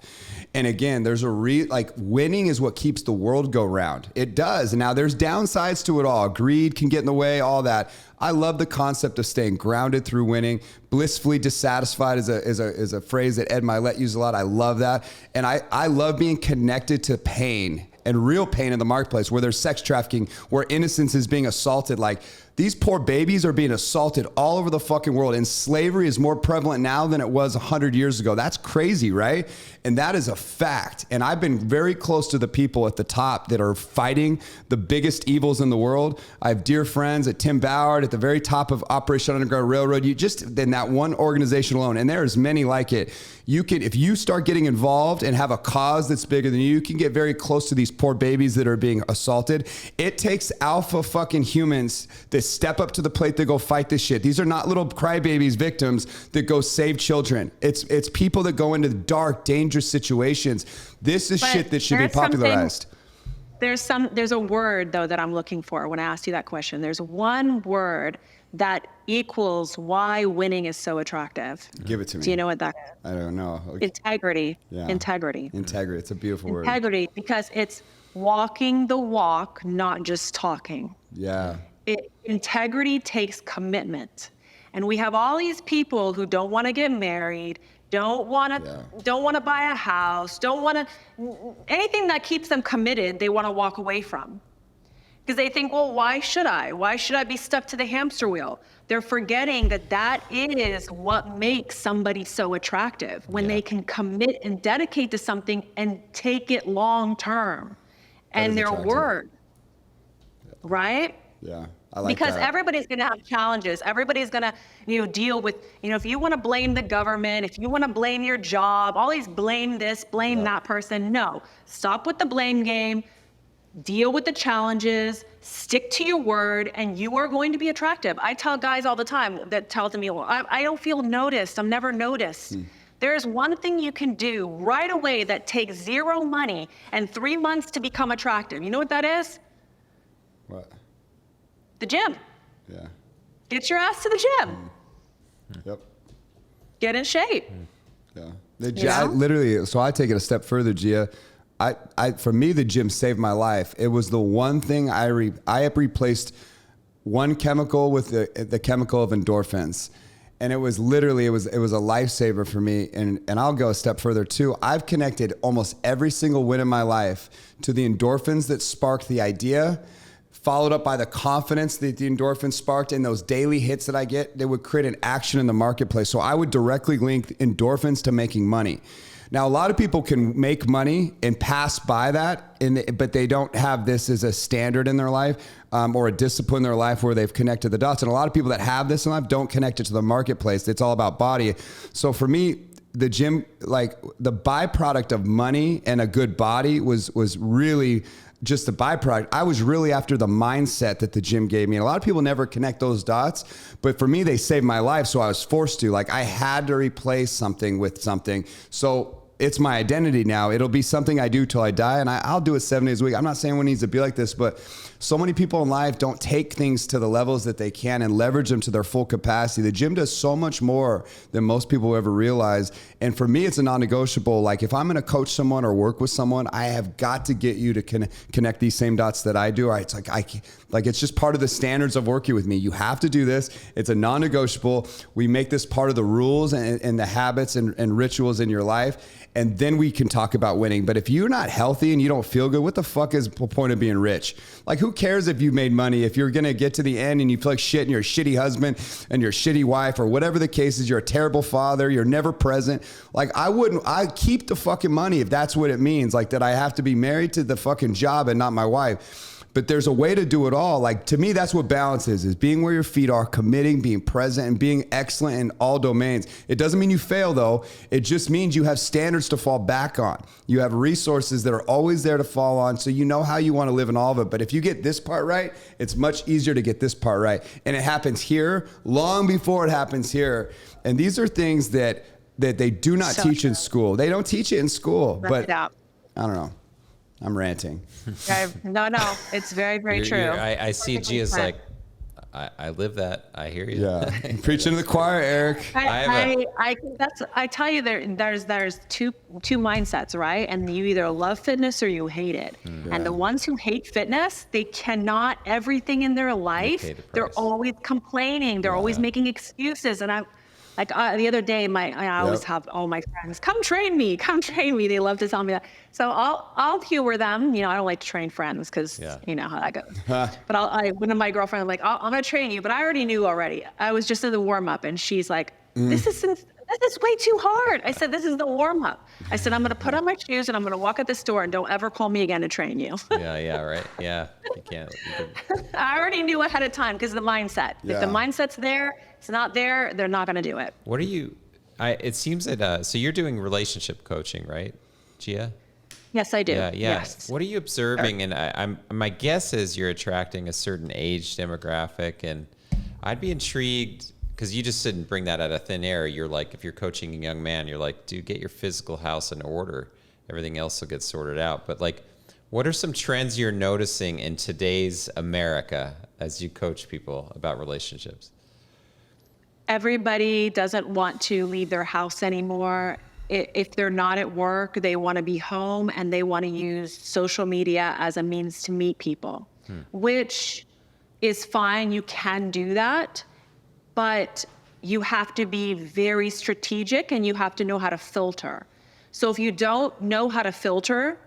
Speaker 1: And again, there's like winning is what keeps the world go round. It does. And now there's downsides to it all. Greed can get in the way, all that. I love the concept of staying grounded through winning. Blissfully dissatisfied is a phrase that Ed Milet uses a lot. I love that. And I love being connected to pain and real pain in the marketplace, where there's sex trafficking, where innocence is being assaulted. Like these poor babies are being assaulted all over the fucking world. And slavery is more prevalent now than it was 100 years ago. That's crazy, right? And that is a fact. And I've been very close to the people at the top that are fighting the biggest evils in the world. I have dear friends at Tim Ballard at the very top of Operation Underground Railroad. You just, in that one organization alone, and there's many like it, you can, if you start getting involved and have a cause that's bigger than you can get very close to these poor babies that are being assaulted. It takes alpha fucking humans that step up to the plate to go fight this shit. These are not little crybabies victims that go save children. It's people that go into dark, dangerous situations. This is shit that should be popularized.
Speaker 2: There's a word though that I'm looking for when I asked you that question. There's one word that equals why winning is so attractive.
Speaker 1: Give it to me.
Speaker 2: Do you know what that is?
Speaker 1: I don't know.
Speaker 2: Integrity.
Speaker 1: Yeah.
Speaker 2: Integrity.
Speaker 1: Integrity. It's a beautiful word.
Speaker 2: Integrity, because it's walking the walk, not just talking.
Speaker 1: Yeah.
Speaker 2: Integrity takes commitment. And we have all these people who don't want to get married, don't want to buy a house, don't want to, anything that keeps them committed, they want to walk away from. Because they think, well, why should I? Why should I be stuck to the hamster wheel? They're forgetting that is what makes somebody so attractive, when they can commit and dedicate to something and take it long term. And their word, right?
Speaker 1: Yeah, I like
Speaker 2: because
Speaker 1: that.
Speaker 2: everybody's going to have challenges. Everybody's going to, deal with, if you want to blame the government, if you want to blame your job, always blame this, blame that person. No, stop with the blame game. Deal with the challenges, stick to your word, and you are going to be attractive. I tell guys all the time that tell me, well, I don't feel noticed. I'm never noticed. There's one thing you can do right away that takes zero money and 3 months to become attractive. You know what that is?
Speaker 1: What?
Speaker 2: The gym.
Speaker 1: Yeah.
Speaker 2: Get your ass to the gym.
Speaker 1: Yep.
Speaker 2: Get in shape.
Speaker 1: Yeah. Literally, so I take it a step further, Gia. For me, the gym saved my life. It was the one thing I have replaced one chemical with the chemical of endorphins. And it was literally, it was a lifesaver for me. And I'll go a step further too. I've connected almost every single win in my life to the endorphins that sparked the idea, followed up by the confidence that the endorphins sparked, and those daily hits that I get, they would create an action in the marketplace. So I would directly link endorphins to making money. Now, a lot of people can make money and pass by that, but they don't have this as a standard in their life or a discipline in their life where they've connected the dots. And a lot of people that have this in life don't connect it to the marketplace. It's all about body. So for me, the gym, like the byproduct of money and a good body was really just a byproduct. I was really after the mindset that the gym gave me. And a lot of people never connect those dots, but for me, they saved my life. So I was forced to, like, I had to replace something with something. So it's my identity now. It'll be something I do till I die, and I'll do it 7 days a week. I'm not saying one needs to be like this, but so many people in life don't take things to the levels that they can and leverage them to their full capacity. The gym does so much more than most people ever realize. And for me, it's a non-negotiable. Like if I'm going to coach someone or work with someone, I have got to get you to connect these same dots that I do. Or it's like it's just part of the standards of working with me. You have to do this. It's a non-negotiable. We make this part of the rules and the habits and rituals in your life. And then we can talk about winning. But if you're not healthy and you don't feel good, what the fuck is the point of being rich? Like, who cares if you made money? If you're going to get to the end and you feel like shit and you're a shitty husband and you're a shitty wife or whatever the case is, you're a terrible father, you're never present. Like, I keep the fucking money if that's what it means. Like that I have to be married to the fucking job and not my wife. but there's a way to do it all. Like, to me, that's what balance is being where your feet are, committing, being present, and being excellent in all domains. It doesn't mean you fail, though. It just means you have standards to fall back on. You have resources that are always there to fall on, so you know how you want to live in all of it. But if you get this part right, it's much easier to get this part right. And it happens here long before it happens here. And these are things that they do not teach in school. They don't teach it in school. But I don't know. I'm ranting.
Speaker 2: No, it's very, very true.
Speaker 3: I see Gia's like, I live that. I hear you.
Speaker 1: Yeah, preaching to the choir, Eric.
Speaker 2: I tell you, there's two mindsets, right? And you either love fitness or you hate it. Yeah. And the ones who hate fitness, they cannot everything in their life. They're always complaining. They're always making excuses. And the other day, I always have all my friends, come train me. They love to tell me that. So I'll humor them. I don't like to train friends because you know how that goes. But one of my girlfriends, I'm like, I'm going to train you. But I already knew already. I was just in the warm up and she's like, this is way too hard. I said, this is the warm up. I said, I'm going to put on my shoes and I'm going to walk out the store and don't ever call me again to train you.
Speaker 3: Yeah, right. Yeah, you can't.
Speaker 2: I already knew ahead of time because of the mindset. Yeah. If the mindset's there, it's not there, they're not going to do it.
Speaker 3: What are you, it seems that, so you're doing relationship coaching, right, Gia?
Speaker 2: Yes, I do.
Speaker 3: Yeah.
Speaker 2: Yes.
Speaker 3: What are you observing? And my guess is you're attracting a certain age demographic, and I'd be intrigued because you just didn't bring that out of thin air. You're like, if you're coaching a young man, you're like, dude, get your physical house in order. Everything else will get sorted out. But like, what are some trends you're noticing in today's America as you coach people about relationships?
Speaker 2: Everybody doesn't want to leave their house anymore. If they're not at work, they want to be home and they want to use social media as a means to meet people, which is fine. You can do that, but you have to be very strategic and you have to know how to filter. So if you don't know how to filter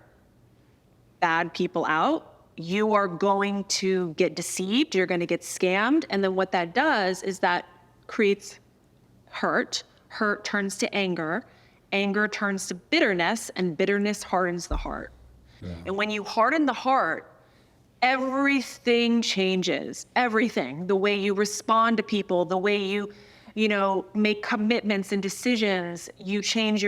Speaker 2: bad people out, you are going to get deceived, you're going to get scammed. And then what that does is that creates hurt. Hurt turns to anger. Anger turns to bitterness, and bitterness hardens the heart. Yeah. And when you harden the heart, everything changes. Everything. The way you respond to people, the way you make commitments and decisions. You change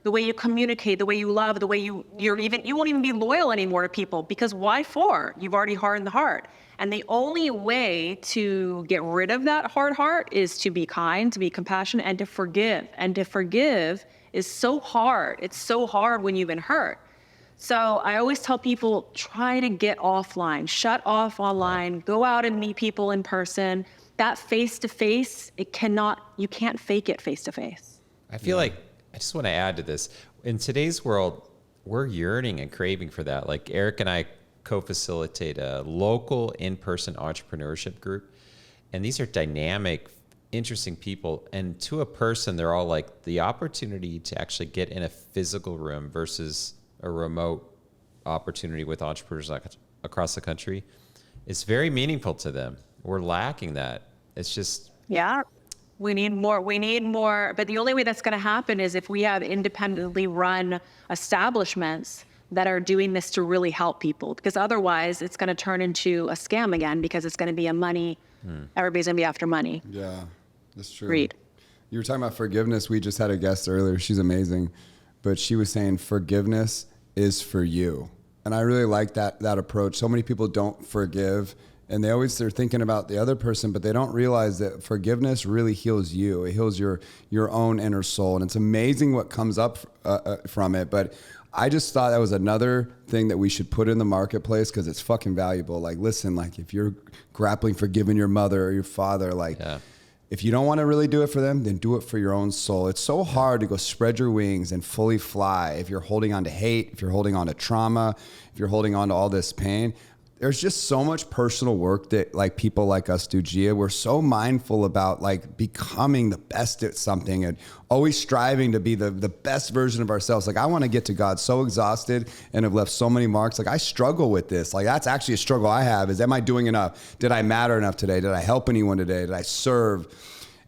Speaker 2: the way you communicate, the way you love, the way you won't even be loyal anymore to people, because why for? You've already hardened the heart. And the only way to get rid of that hard heart is to be kind, to be compassionate, and to forgive. And to forgive is so hard. It's so hard when you've been hurt. So I always tell people, try to get offline, shut off online, go out and meet people in person. That face-to-face, you can't fake it face-to-face.
Speaker 3: I feel like, I just want to add to this. In today's world, we're yearning and craving for that. Like Eric and I co-facilitate a local in-person entrepreneurship group. And these are dynamic, interesting people. And to a person, they're all like, the opportunity to actually get in a physical room versus a remote opportunity with entrepreneurs across the country is very meaningful to them. We're lacking that. It's just...
Speaker 2: Yeah. We need more. But the only way that's going to happen is if we have independently run establishments that are doing this to really help people, because otherwise it's going to turn into a scam again, because it's going to be everybody's going to be after money.
Speaker 1: Yeah, that's true.
Speaker 2: Read.
Speaker 1: You were talking about forgiveness. We just had a guest earlier. She's amazing. But she was saying forgiveness is for you. And I really like that approach. So many people don't forgive, and they're thinking about the other person, but they don't realize that forgiveness really heals you. It heals your own inner soul. And it's amazing what comes up from it. But I just thought that was another thing that we should put in the marketplace, because it's fucking valuable. Like, listen, like if you're grappling forgiving your mother or your father, if you don't want to really do it for them, then do it for your own soul. It's so hard to go spread your wings and fully fly if you're holding on to hate, if you're holding on to trauma, if you're holding on to all this pain. There's just so much personal work that like people like us do, Gia. We're so mindful about like becoming the best at something and always striving to be the best version of ourselves. Like I want to get to God, so exhausted and have left so many marks. Like I struggle with this. Like that's actually a struggle I have is, am I doing enough? Did I matter enough today? Did I help anyone today? Did I serve?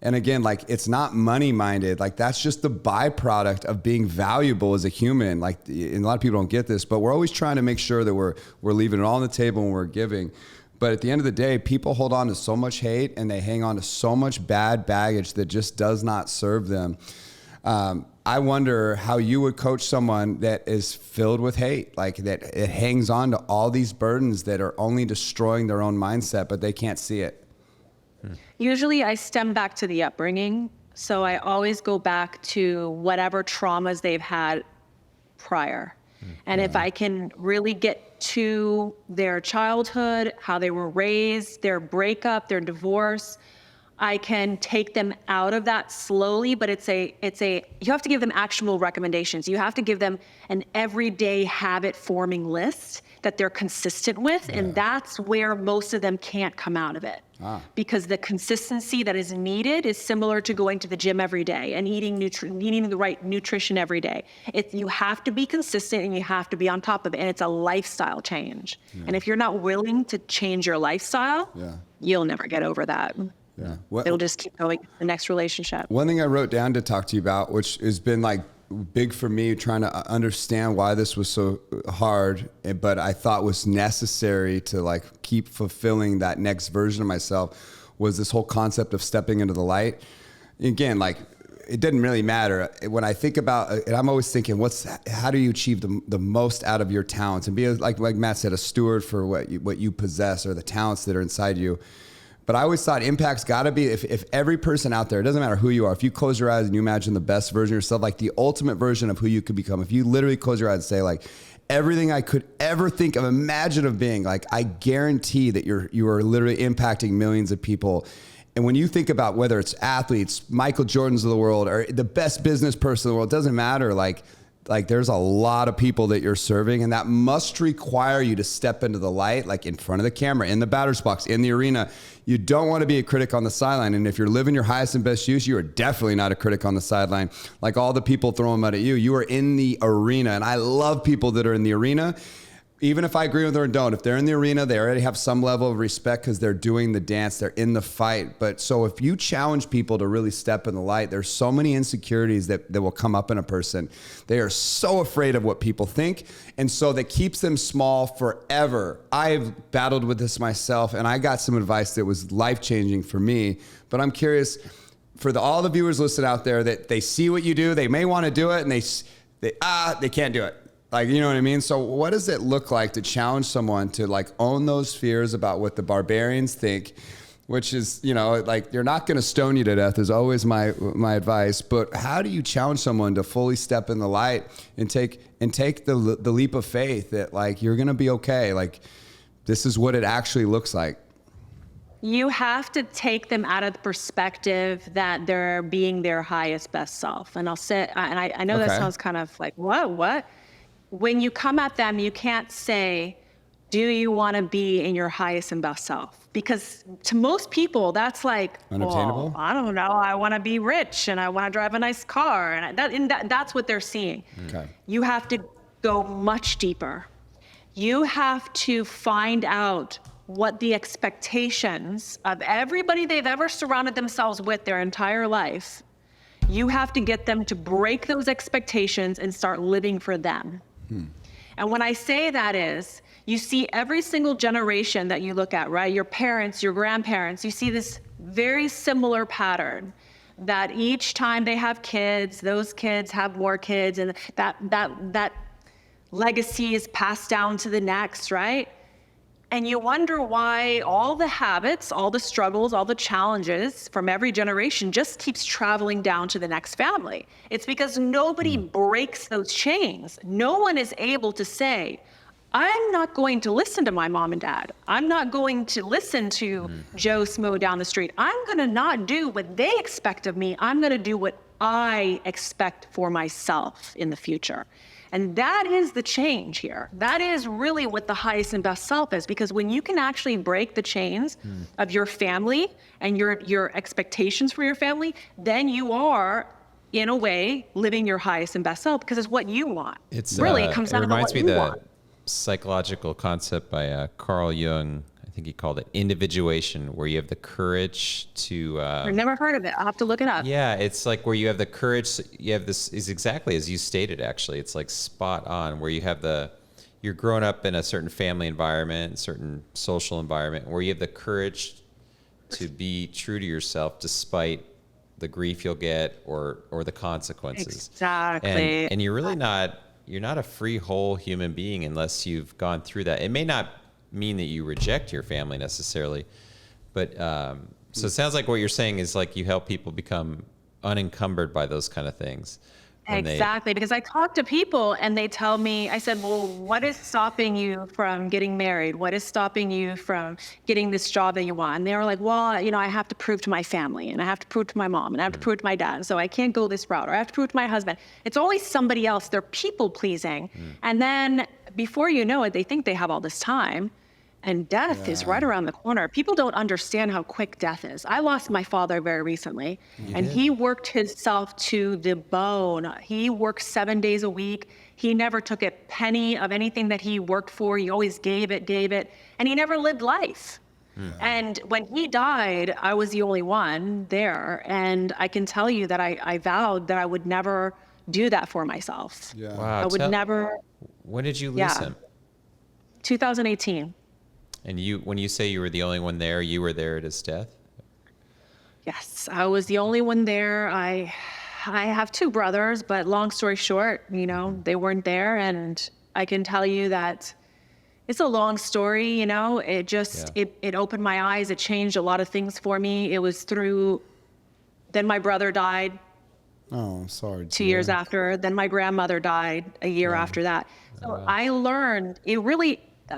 Speaker 1: And again, like, it's not money minded. Like, that's just the byproduct of being valuable as a human. Like, and a lot of people don't get this, but we're always trying to make sure that we're leaving it all on the table when we're giving. But at the end of the day, people hold on to so much hate and they hang on to so much bad baggage that just does not serve them. I wonder how you would coach someone that is filled with hate, like that it hangs on to all these burdens that are only destroying their own mindset, but they can't see it.
Speaker 2: Usually I stem back to the upbringing. So I always go back to whatever traumas they've had prior. And if I can really get to their childhood, how they were raised, their breakup, their divorce, I can take them out of that slowly, but you have to give them actionable recommendations. You have to give them an everyday habit forming list that they're consistent with. Yeah. And that's where most of them can't come out of it. Because the consistency that is needed is similar to going to the gym every day and eating the right nutrition every day. You have to be consistent and you have to be on top of it. And it's a lifestyle change. Yeah. And if you're not willing to change your lifestyle, you'll never get over that. Yeah. It'll just keep going to the next relationship.
Speaker 1: One thing I wrote down to talk to you about, which has been like big for me, trying to understand why this was so hard, but I thought was necessary to like keep fulfilling that next version of myself, was this whole concept of stepping into the light. Again, like, it didn't really matter. When I think about it, I'm always thinking, how do you achieve the most out of your talents and be, like Matt said, a steward for what you possess or the talents that are inside you. But I always thought impact's got to be, if every person out there, it doesn't matter who you are, if you close your eyes and you imagine the best version of yourself, like the ultimate version of who you could become, if you literally close your eyes and say, like, everything I could ever think of, imagine of being, like, I guarantee that you are literally impacting millions of people. And when you think about whether it's athletes, Michael Jordans of the world, or the best business person in the world, it doesn't matter. Like there's a lot of people that you're serving, and that must require you to step into the light, like in front of the camera, in the batter's box, in the arena. You don't want to be a critic on the sideline. And if you're living your highest and best use, you are definitely not a critic on the sideline. Like all the people throwing mud at you, you are in the arena. And I love people that are in the arena. Even if I agree with her or don't, if they're in the arena, they already have some level of respect because they're doing the dance, they're in the fight. But so if you challenge people to really step in the light, there's so many insecurities that will come up in a person. They are so afraid of what people think. And so that keeps them small forever. I've battled with this myself, and I got some advice that was life-changing for me. But I'm curious, for all the viewers listening out there, that they see what you do, they may want to do it, and they can't do it. Like, you know what I mean? So what does it look like to challenge someone to like own those fears about what the barbarians think, which is, you know, like, they're not going to stone you to death is always my advice. But how do you challenge someone to fully step in the light and take the leap of faith that, like, you're going to be okay? Like, this is what it actually looks like.
Speaker 2: You have to take them out of the perspective that they're being their highest, best self. And I'll say, and I know that sounds kind of like, what? When you come at them, you can't say, do you want to be in your highest and best self? Because to most people, that's like,
Speaker 1: unattainable?
Speaker 2: Well, I don't know. I want to be rich and I want to drive a nice car. And that's what they're seeing. Okay. You have to go much deeper. You have to find out what the expectations of everybody they've ever surrounded themselves with their entire life. You have to get them to break those expectations and start living for them. And when I say that is, you see every single generation that you look at, right? Your parents, your grandparents, you see this very similar pattern that each time they have kids, those kids have more kids, and that legacy is passed down to the next, right? And you wonder why all the habits, all the struggles, all the challenges from every generation just keeps traveling down to the next family. It's because nobody breaks those chains. No one is able to say, I'm not going to listen to my mom and dad. I'm not going to listen to Joe Smo down the street. I'm going to not do what they expect of me. I'm going to do what I expect for myself in the future. And that is the change here. That is really what the highest and best self is, because when you can actually break the chains of your family and your expectations for your family, then you are, in a way, living your highest and best self because it's what you want.
Speaker 3: It's
Speaker 2: really, it comes down to what you want.
Speaker 3: It reminds me of the psychological concept by Carl Jung. I think he called it individuation, where you have the courage to.
Speaker 2: I've never heard of it. I'll have to look it up.
Speaker 3: Yeah, it's like where you have the courage. You have this is exactly as you stated. Actually, it's like spot on. Where you have you're growing up in a certain family environment, certain social environment, where you have the courage to be true to yourself despite the grief you'll get or the consequences.
Speaker 2: Exactly.
Speaker 3: And you're really you're not a free, whole human being unless you've gone through that. It may not mean that you reject your family necessarily, but so it sounds like what you're saying is like you help people become unencumbered by those kind of things.
Speaker 2: Exactly, because I talk to people and they tell me, I said, well, what is stopping you from getting married? What is stopping you from getting this job that you want? And they were like, well, I have to prove to my family and I have to prove to my mom and I have to prove to my dad. So I can't go this route, or I have to prove to my husband. It's always somebody else. They're people pleasing. And then before you know it, they think they have all this time. And death is right around the corner. People don't understand how quick death is. I lost my father very recently, and he worked himself to the bone. He worked 7 days a week. He never took a penny of anything that he worked for. He always gave it, and he never lived life. And when he died, I was the only one there. And I can tell you that I vowed that I would never do that for myself.
Speaker 1: Yeah.
Speaker 3: Wow.
Speaker 2: I would never.
Speaker 3: When did you lose him?
Speaker 2: 2018.
Speaker 3: And when you say you were the only one there, you were there at his death?
Speaker 2: Yes, I was the only one there. I have two brothers, but long story short, they weren't there. And I can tell you that it's a long story, it just, it opened my eyes. It changed a lot of things for me. It was then my brother died.
Speaker 1: Oh, I'm sorry.
Speaker 2: 2 years after. Then my grandmother died a year after that. So I learned,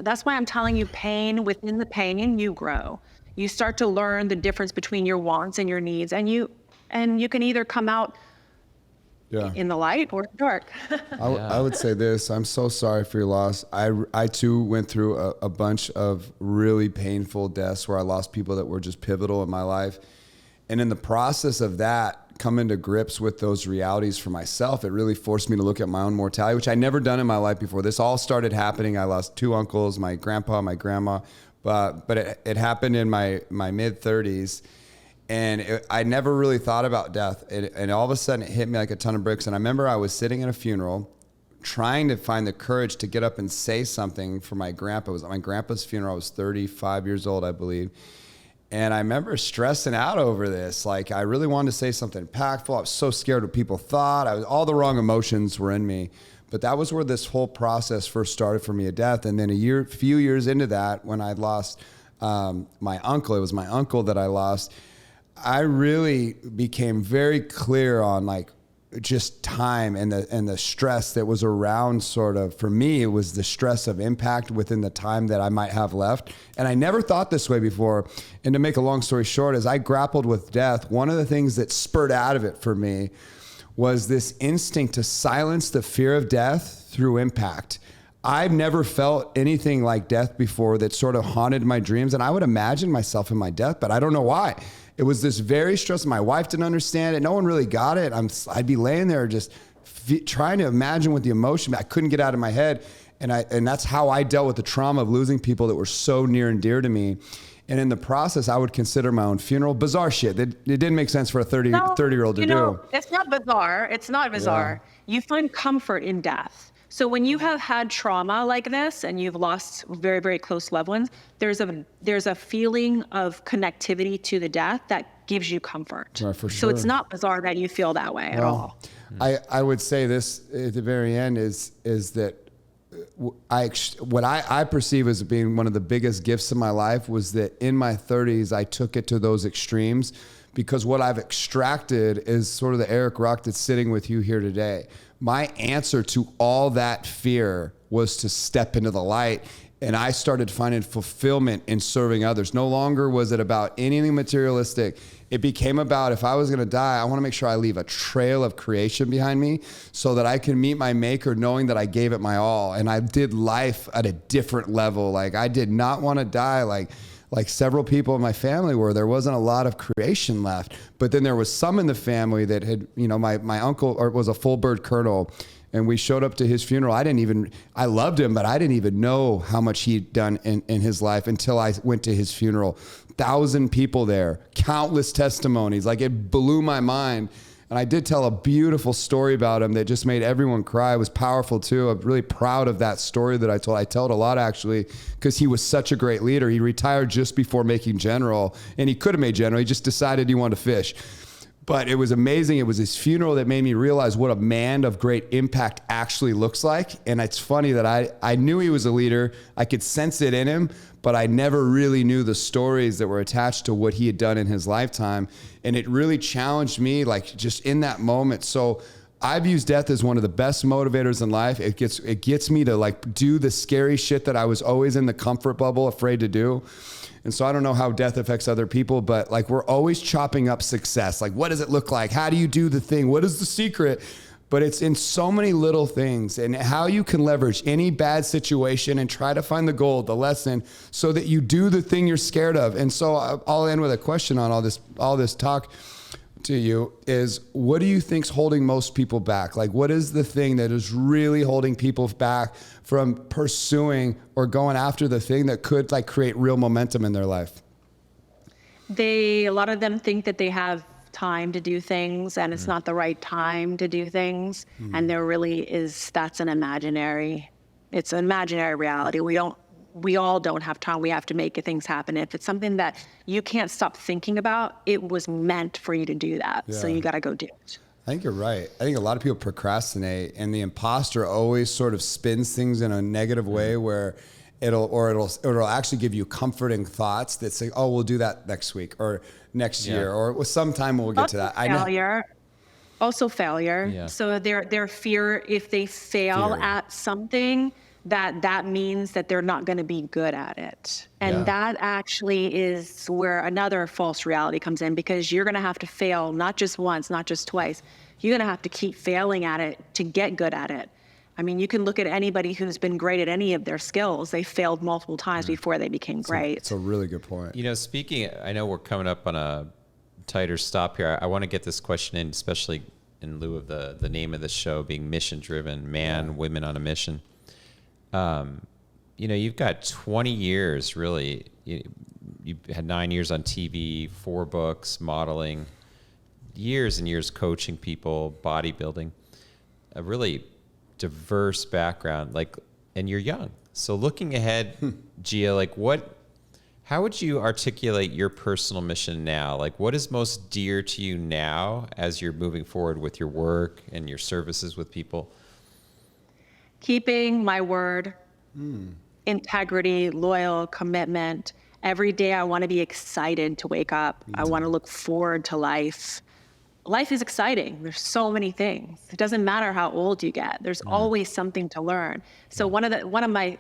Speaker 2: that's why I'm telling you, pain, within the pain, you grow. You start to learn the difference between your wants and your needs, and you can either come out in the light or dark.
Speaker 1: I would say this. I'm so sorry for your loss. I too went through a bunch of really painful deaths where I lost people that were just pivotal in my life. And in the process of that, coming to grips with those realities for myself, it really forced me to look at my own mortality, which I never done in my life before. This all started happening. I lost two uncles, my grandpa, my grandma, but it happened in my mid 30s. And I never really thought about death. And all of a sudden it hit me like a ton of bricks. And I remember I was sitting at a funeral trying to find the courage to get up and say something for my grandpa. It was at my grandpa's funeral. I was 35 years old, I believe. And I remember stressing out over this. Like, I really wanted to say something impactful. I was so scared what people thought. all the wrong emotions were in me. But that was where this whole process first started for me of death. And then few years into that, when I lost my uncle, it was my uncle that I lost, I really became very clear on like just time and the stress that was around. Sort of, for me, it was the stress of impact within the time that I might have left. And I never thought this way before. And to make a long story short, as I grappled with death, one of the things that spurred out of it for me was this instinct to silence the fear of death through impact. I've never felt anything like death before that sort of haunted my dreams. And I would imagine myself in my death, but I don't know why. It was this very stressful. My wife didn't understand it. No one really got it. I'd be laying there just trying to imagine what the emotion, I couldn't get out of my head. And that's how I dealt with the trauma of losing people that were so near and dear to me. And in the process, I would consider my own funeral bizarre shit. It didn't make sense for a 30-year-old to do.
Speaker 2: It's not bizarre. It's not bizarre. Yeah. You find comfort in death. So when you have had trauma like this and you've lost very, very close loved ones, there's a feeling of connectivity to the death that gives you comfort.
Speaker 1: Right, for sure.
Speaker 2: So it's not bizarre that you feel that way at all.
Speaker 1: I would say this at the very end is that what I perceive as being one of the biggest gifts in my life was that in my 30s, I took it to those extremes, because what I've extracted is sort of the Eric Rock that's sitting with you here today. My answer to all that fear was to step into the light. And I started finding fulfillment in serving others. No longer was it about anything materialistic. It became about, if I was going to die, I want to make sure I leave a trail of creation behind me so that I can meet my maker knowing that I gave it my all. And I did life at a different level. Like, I did not want to die like several people in my family where there wasn't a lot of creation left. But then there was some in the family that had, my uncle was a full bird colonel and we showed up to his funeral. I loved him, but I didn't even know how much he'd done in his life until I went to his funeral. 1,000 people there, countless testimonies. Like, it blew my mind. And I did tell a beautiful story about him that just made everyone cry. It was powerful too. I'm really proud of that story that I told. I tell it a lot, actually, because he was such a great leader. He retired just before making general, and he could have made general. He just decided he wanted to fish. But it was amazing. It was his funeral that made me realize what a man of great impact actually looks like. And it's funny that I knew he was a leader. I could sense it in him, but I never really knew the stories that were attached to what he had done in his lifetime. And it really challenged me, like, just in that moment. So I've used death as one of the best motivators in life. It gets me to, like, do the scary shit that I was always in the comfort bubble afraid to do. And so I don't know how death affects other people, but, like, we're always chopping up success. Like, what does it look like? How do you do the thing? What is the secret? But it's in so many little things, and how you can leverage any bad situation and try to find the gold, the lesson, so that you do the thing you're scared of. And so I'll end with a question on all this talk to you is, what do you think's holding most people back? Like, what is the thing that is really holding people back from pursuing or going after the thing that could, like, create real momentum in their life?
Speaker 2: A lot of them think that they have time to do things, and it's not the right time to do things. And there really is, it's an imaginary reality. We all don't have time. We have to make things happen. If it's something that you can't stop thinking about, it was meant for you to do that. Yeah. So you got to go do it.
Speaker 1: I think you're right. I think a lot of people procrastinate, and the imposter always sort of spins things in a negative way where it'll actually give you comforting thoughts that say, oh, we'll do that next week or next year, or sometime we'll get to that.
Speaker 2: Also failure. Yeah. So their fear, if they fail at something, that means that they're not going to be good at it. And that actually is where another false reality comes in, because you're going to have to fail not just once, not just twice. You're going to have to keep failing at it to get good at it. I mean, you can look at anybody who's been great at any of their skills. They failed multiple times before they became great.
Speaker 1: It's a really good point.
Speaker 3: You know, speaking, I know we're coming up on a tighter stop here. I want to get this question in, especially in lieu of the name of the show being mission driven, women on a mission. You know, you've got 20 years, really. You had 9 years on TV, 4 books, modeling, years and years coaching people, bodybuilding, a really diverse background, and you're young. So looking ahead, Gia, how would you articulate your personal mission now? Like, what is most dear to you now as you're moving forward with your work and your services with people?
Speaker 2: Keeping my word, integrity, loyal, commitment. Every day I want to be excited to wake up. I want to look forward to life. Life is exciting. There's so many things. It doesn't matter how old you get. There's always something to learn. So one of my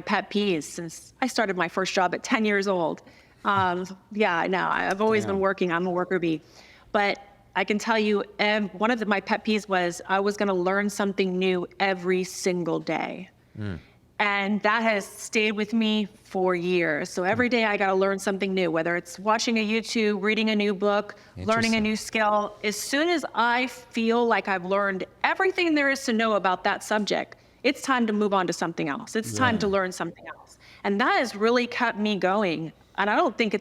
Speaker 2: pet peeves, since I started my first job at 10 years old. I know. I've always been working. I'm a worker bee. But I can tell you, one of my pet peeves was I was going to learn something new every single day. And that has stayed with me for years. So every day I got to learn something new, whether it's watching a YouTube, reading a new book, learning a new skill. As soon as I feel like I've learned everything there is to know about that subject, it's time to move on to something else. It's time to learn something else. And that has really kept me going. And I don't think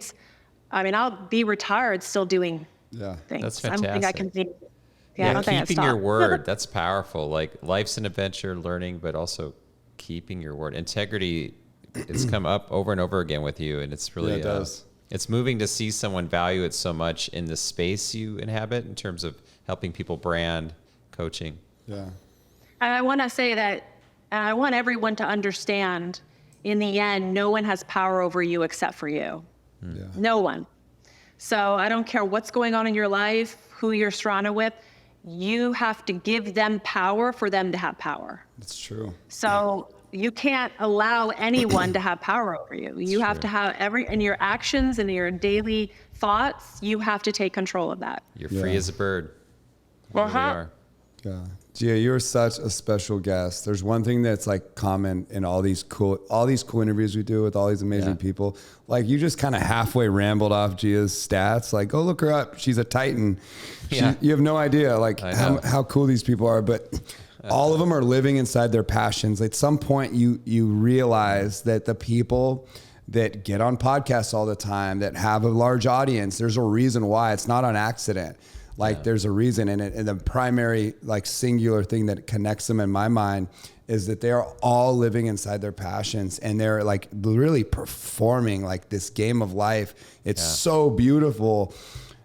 Speaker 2: I'll be retired still doing things.
Speaker 3: That's fantastic.
Speaker 2: I don't think I can think.
Speaker 3: Yeah,
Speaker 2: I don't think
Speaker 3: keeping your word, that's powerful. Like, life's an adventure, learning, but also keeping your word. Integrity, it's come up over and over again with you, and it's really
Speaker 1: it does.
Speaker 3: It's moving to see someone value it so much in the space you inhabit in terms of helping people brand, coaching.
Speaker 1: Yeah.
Speaker 2: And I want to say that I want everyone to understand, in the end, no one has power over you except for you. Yeah. No one. So I don't care what's going on in your life, who you're surrounded with. You have to give them power for them to have power.
Speaker 1: That's true.
Speaker 2: So you can't allow anyone to have power over you. You have to have in your actions and your daily thoughts, you have to take control of that.
Speaker 3: You're free as a bird. You really are.
Speaker 1: Yeah. Gia, you're such a special guest. There's one thing that's like common in all these cool interviews we do with all these amazing people. Like, you just kind of halfway rambled off Gia's stats. Like, go look her up. She's a Titan. You have no idea like how cool these people are. But All of them are living inside their passions. At some point, you realize that the people that get on podcasts all the time, that have a large audience, there's a reason why. It's not on accident. Like there's a reason, and the primary like singular thing that connects them in my mind is that they are all living inside their passions, and they're like really performing like this game of life. It's so beautiful.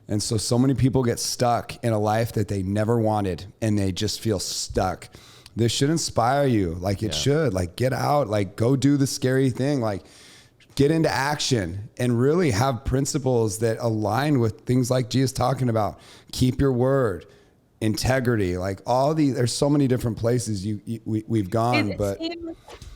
Speaker 1: And so many people get stuck in a life that they never wanted, and they just feel stuck. This should inspire you. Like it should, like get out, like go do the scary thing. Like get into action and really have principles that align with things like Gia's talking about. Keep your word, integrity, like all these, there's so many different places we've gone,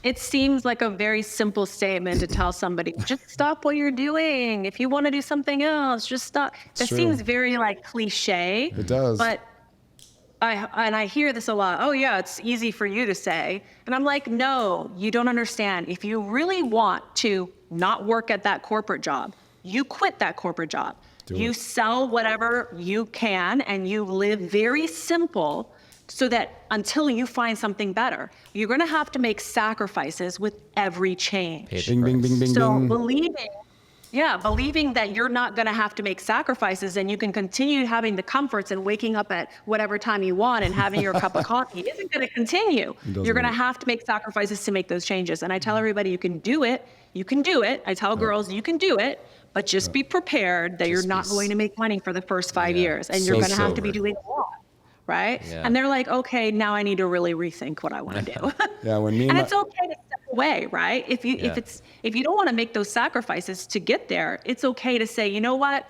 Speaker 2: it seems like a very simple statement to tell somebody, just stop what you're doing. If you want to do something else, just stop. That seems very like cliche.
Speaker 1: It does.
Speaker 2: But I hear this a lot. Oh yeah, it's easy for you to say. And I'm like, no, you don't understand. If you really want to not work at that corporate job, you quit that corporate job. You sell whatever you can, and you live very simple so that until you find something better, you're going to have to make sacrifices with every change.
Speaker 1: Bing, bing, bing, bing,
Speaker 2: So
Speaker 1: bing.
Speaker 2: believing that you're not going to have to make sacrifices and you can continue having the comforts and waking up at whatever time you want and having your cup of coffee isn't going to continue. You're going to have to make sacrifices to make those changes. And I tell everybody, you can do it. You can do it. I tell girls, you can do it, but just be prepared that you're not going to make money for the first 5 years, and you're going to have to be doing a lot. Right?
Speaker 3: Yeah.
Speaker 2: And they're like, okay, now I need to really rethink what I want to do. And it's okay to step away, right? If you don't want to make those sacrifices to get there, it's okay to say, you know what?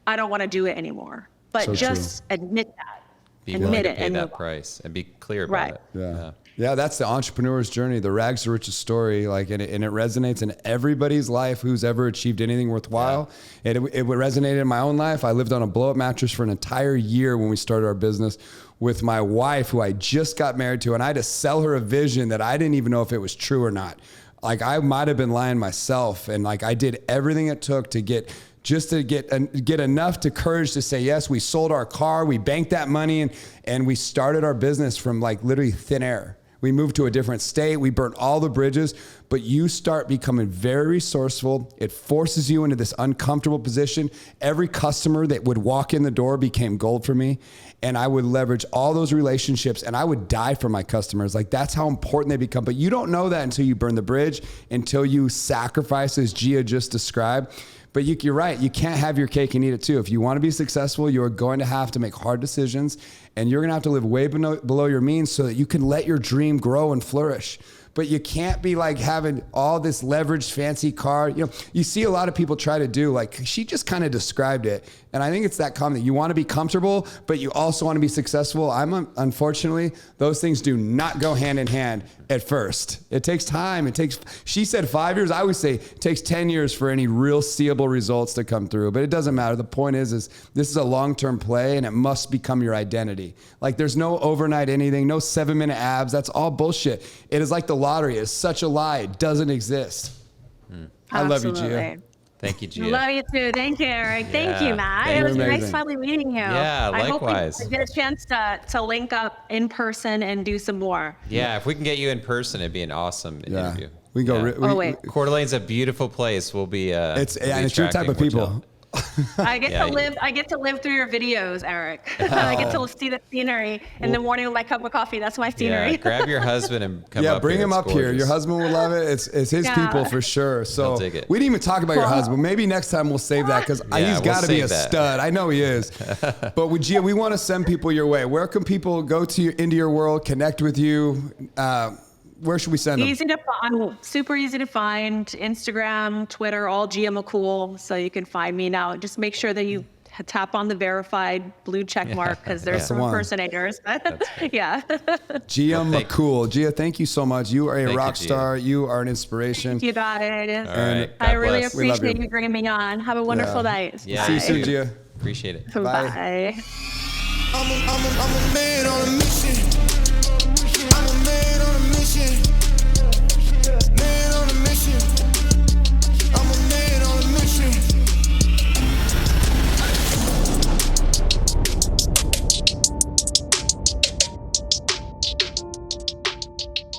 Speaker 2: I don't want to do it anymore. But just admit that.
Speaker 3: Be willing to pay that price and be clear about it.
Speaker 1: Yeah, that's the entrepreneur's journey, the rags to riches story. Like, and it resonates in everybody's life who's ever achieved anything worthwhile. It resonated in my own life. I lived on a blow-up mattress for an entire year when we started our business with my wife, who I just got married to, and I had to sell her a vision that I didn't even know if it was true or not. Like, I might have been lying myself, and like I did everything it took to get enough to courage to say yes. We sold our car, we banked that money, and we started our business from like literally thin air. We moved to a different state. We burnt all the bridges, but you start becoming very resourceful. It forces you into this uncomfortable position. Every customer that would walk in the door became gold for me. And I would leverage all those relationships, and I would die for my customers. Like, that's how important they become. But you don't know that until you burn the bridge, until you sacrifice, as Gia just described. But you're right. You can't have your cake and eat it too. If you want to be successful, you're going to have to make hard decisions, and you're going to have to live way below your means so that you can let your dream grow and flourish. But you can't be like having all this leveraged fancy car. You know, you see a lot of people try to do, like she just kind of described it. And I think it's that common that you want to be comfortable, but you also want to be successful. Unfortunately, those things do not go hand in hand at first. It takes time. She said 5 years. I always say it takes 10 years for any real seeable results to come through, but it doesn't matter. The point is this is a long-term play, and it must become your identity. Like, there's no overnight anything, no 7-minute abs. That's all bullshit. It is like the lottery. It's such a lie. It doesn't exist. I love you, Gia.
Speaker 3: Thank you, Gia.
Speaker 2: Love you too. Thank you, Eric. Thank you, Matt. It was nice finally meeting you.
Speaker 3: Yeah, likewise.
Speaker 2: I hope we get a chance to link up in person and do some more.
Speaker 3: Yeah, if we can get you in person, it'd be an awesome interview.
Speaker 1: We go.
Speaker 3: Coeur d'Alene's a beautiful place. We'll be.
Speaker 1: It's your type of people.
Speaker 2: I get to live through your videos, Eric. I get to see the scenery in the morning with my cup of coffee. That's my scenery.
Speaker 3: Yeah, grab your husband and come up.
Speaker 1: Bring
Speaker 3: here.
Speaker 1: him up here. Your husband will love it. It's his people for sure. So we didn't even talk about your husband. Maybe next time we'll save that, because he's got to be a stud. I know he is. But with Gia, we want to send people your way. Where can people go into your world, connect with you? Where should we send them?
Speaker 2: I'm super easy to find. Instagram, Twitter, all Gia Macool. So you can find me now. Just make sure that you tap on the verified blue check mark, because there's some impersonators. Yeah.
Speaker 1: Gia Macool. Gia, thank you so much. You are a rock star. You are an inspiration.
Speaker 2: Thank you, guys.
Speaker 3: All right.
Speaker 2: I really appreciate you bringing me on. Have a wonderful night.
Speaker 3: Yeah.
Speaker 1: See you soon, Gia.
Speaker 3: Appreciate it.
Speaker 2: Bye.
Speaker 4: I'm a man on a mission. I'm a man on a mission. Man on a mission. I'm a man on a mission.
Speaker 5: you.